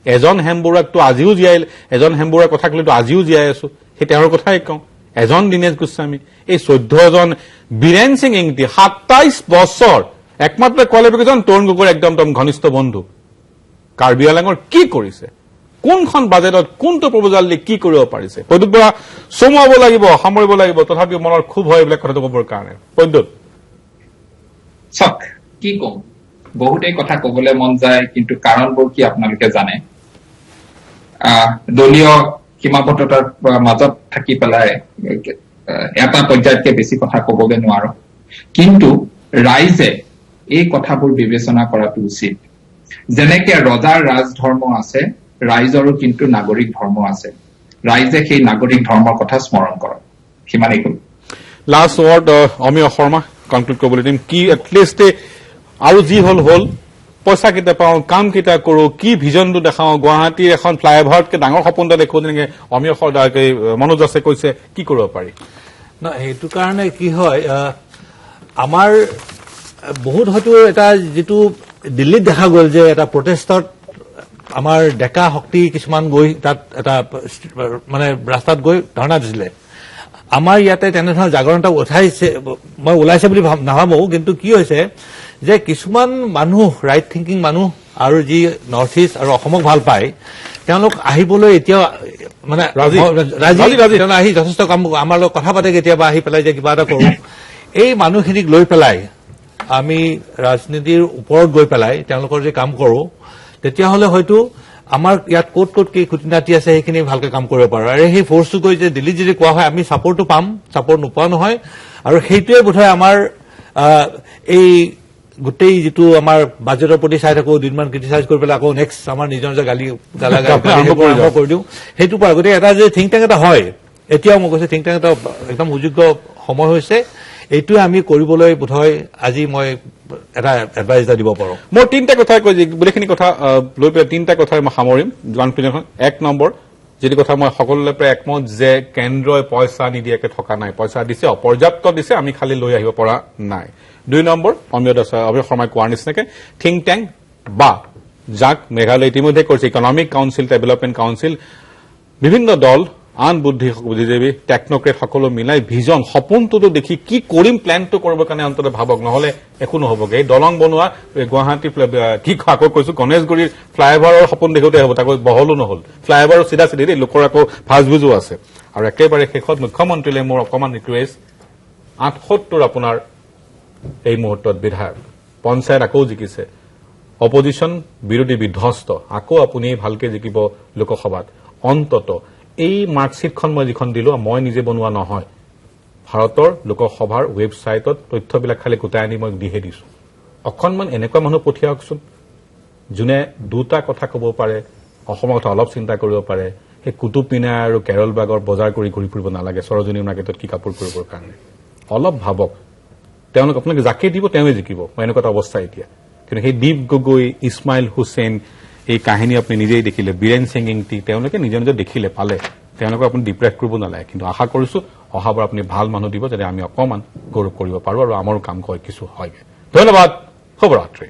এজন হেমবৰুৱাকতো আজিও জীয়াই, এজন হেমবৰুৱাৰ কথা কলেতো আজিও জীয়াই আছো, সেই তেওঁৰ কথাই কওঁ. এজন দীনেশ গোস্বামী, এই 14 জন. বীৰেন সিং ইংতি 27 বছৰ, একমাত্ৰ কোৱালিফিকেশ্যন তৰুণ গগৈৰ একদম ঘনিষ্ঠ বন্ধু. কাৰ্বি আংলঙৰ কি কৰিছে, কোনখন বাজেটত কোনটো প্ৰপোজাল দি কি কৰিব পাৰিছে. প্ৰদ্যুৎ বৰা চমুৱাব লাগিব, সামৰিব লাগিব, তথাপিও মনৰ খুব হয় এইবিলাক কথাটো কবৰ কাৰণে. প্ৰদ্যুৎ চাওক কি কম, বহুতেই কথা কবলৈ মন যায়, কিন্তু কাৰণবোৰ কি আপোনালোকে জানে. দলীয় সীমাবদ্ধতাৰ মাজত থাকি পেলাই এটা পৰ্যায়তকে বেছি কথা কবগে নোৱাৰো, কিন্তু ৰাইজে এই কথাবোৰ বিবেচনা কৰাটো উচিত. যেনেকে ৰজাৰ ৰাজধৰ্ম আছে, ৰাইজৰো কিন্তু নাগৰিক ধৰ্ম আছে. ৰাইজে সেই নাগৰিক ধৰ্মৰ কথা স্মৰণ কৰক. সিমানেই কলো. Last word Amiya Sharma conclude কৰিবলৈ দিম. কি এটলিষ্ট আৰু যি হল পইচা কেইটা পাওঁ, কাম কেইটা কৰো, কি ভিজনটো দেখাওঁ, গুৱাহাটীৰ এখন ফ্লাইঅভাৰতকে ডাঙৰ সপোনটা দেখো যেনেকে অমিয় শৰ্মাকে মনোজ দাসে কৈছে, কি কৰিব পাৰি? না সেইটো কাৰণে কি হয়, আমাৰ বহুত হয়তো এটা যিটো দিল্লীত দেখা গ'ল যে এটা প্ৰটেষ্টত আমাৰ ডেকা শক্তি কিছুমান গৈ তাত এটা মানে ৰাস্তাত গৈ ধৰ্ণা দিছিলে. আমাৰ ইয়াতে তেনেধৰণৰ জাগৰণতা উঠাইছে, মই ওলাইছে বুলি নাভাবো, কিন্তু কি হৈছে যে কিছুমান মানুহ, ৰাইট থিংকিং মানুহ আৰু যি নৰ্থ ইষ্ট আৰু অসমক ভাল পায়, তেওঁলোক আহিবলৈ এতিয়াও মানে ৰাজি আহি যথেষ্ট কাম আমাৰ লগত কথা পাতে, কেতিয়াবা আহি পেলাই যে কিবা এটা কৰো. এই মানুহখিনিক লৈ পেলাই আমি ৰাজনীতিৰ ওপৰত গৈ পেলাই তেওঁলোকৰ যে কাম কৰো, তেতিয়াহ'লে হয়তো আমাৰ ইয়াত ক'ত ক'ত কি খুঁটিনাটি আছে সেইখিনি ভালকে কাম কৰিব পাৰো. আৰু সেই ফৰ্চটো গৈ যে দিল্লীত যদি কোৱা হয় আমি ছাপৰ্টটো পাম, ছাপৰ্ট নোপোৱা নহয়. আৰু সেইটোৱে বোধহয় আমাৰ এই গোটেই যিটো আমাৰ বাজেটৰ প্ৰতি চাই থাকো, দুদিনমান ক্ৰিটিচাইজ কৰি পেলাই আকৌ নেক্সট আমাৰ নিজৰ যে গালি কৰি দিওঁ, সেইটো পৰা গতিকে এটা যে থিংক টেংক এটা হয়, এতিয়াও মই কৈছো থিংক টেংক এটা একদম সুযোগ্য সময় হৈছে. এইটোৱে আমি কৰিবলৈ বোধহয় আজি মই এটা এডভাইচ এটা দিব পাৰো. মোৰ 3টা কথা কৈ গোটেইখিনি কথা লৈ পেলাই 3টা কথাই মই সামৰিম কনফিডেন্সখন. 1 নম্বৰ, যিটো কথা মই সকলোৰে পৰা একমত যে কেন্দ্ৰই পইচা নিদিয়াকে থকা নাই, পইচা দিছে, অপৰ্যাপ্ত দিছে, আমি খালি লৈ আহিব পৰা নাই। 2 নম্বৰ, অমিয় শৰ্মাই কোৱাৰ নিচিনাকে থিংক টেংক বা যাক মেঘালয় ইতিমধ্যে কৰিছে ইকনমিক কাউন্সিল, ডেভেলপমেণ্ট কাউন্সিল, বিভিন্ন দল, আন বুদ্ধিজীৱী, টেকনক্ৰেট সকলো মিলাই ভিজন সপোনটোতো দেখি কি কৰিম প্লেনটো কৰিবৰ কাৰণে অন্তত ভাবক, নহলে একো নহবগে। এই দলং বনোৱা গুৱাহাটী কি আকৌ কৈছো গণেশগুৰিৰ ফ্লাইঅভাৰৰ সপোন দেখোতে হ'ব, তাকো বহলো নহল। ফ্লাইঅভাৰৰ চিধা চিধি দেই, লোকৰ আকৌ ভাজভুজো আছে। আৰু একেবাৰে শেষত মুখ্যমন্ত্ৰীলৈ মোৰ অকমান ৰিকুৱেষ্ট, 78 আপোনাৰ এই মুহূৰ্তত বিধায়ক, পঞ্চায়ত আকৌ জিকিছে, অপজিশ্যন বিৰোধী বিধ্বস্ত, আকৌ আপুনি ভালকে জিকিব লোকসভাত। অন্তত এই মাৰ্কশ্বিটখন মই যিখন দিলো, মই নিজে বনোৱা নহয়, ভাৰতৰ লোকসভাৰ ৱেবছাইটত তথ্যবিলাক খালি গোটাই আনি মই দিহে দিছো। অকণমান এনেকুৱা মানুহ পঠিয়াওকচোন যোনে দুটা কথা ক'ব পাৰে, অসমৰ কথা অলপ চিন্তা কৰিব পাৰে। সেই কুতুব মিনাৰ আৰু কেৰলবাগৰ বজাৰ কৰি ঘূৰি ফুৰিব নালাগে সৰজনী মাৰ্কেটত কি কাপোৰ কৰিবৰ কাৰণে। অলপ ভাবক, তেওঁলোক আপোনালোকে যাকে দিব তেওঁৱে জিকিব, এনেকুৱা এটা অৱস্থা এতিয়া। কিন্তু সেই দীপ গগৈ, ইছমাইল হুছেইন, এই কাহিনী আপুনি নিজেই দেখিলে, বীৰেন সিং ইংতি, তেওঁলোকে নিজৰ নিজৰ দেখিলে পালে, তেওঁলোকক আপুনি ডিপ্ৰেছ কৰিব নালাগে। কিন্তু আশা কৰিছো অহাবাৰ আপুনি ভাল মানুহ দিব, যাতে আমি অকণমান গৌৰৱ কৰিব পাৰো আৰু আমাৰো কাম কিছু হয়গে। ধন্যবাদ, শুভৰাত্ৰি।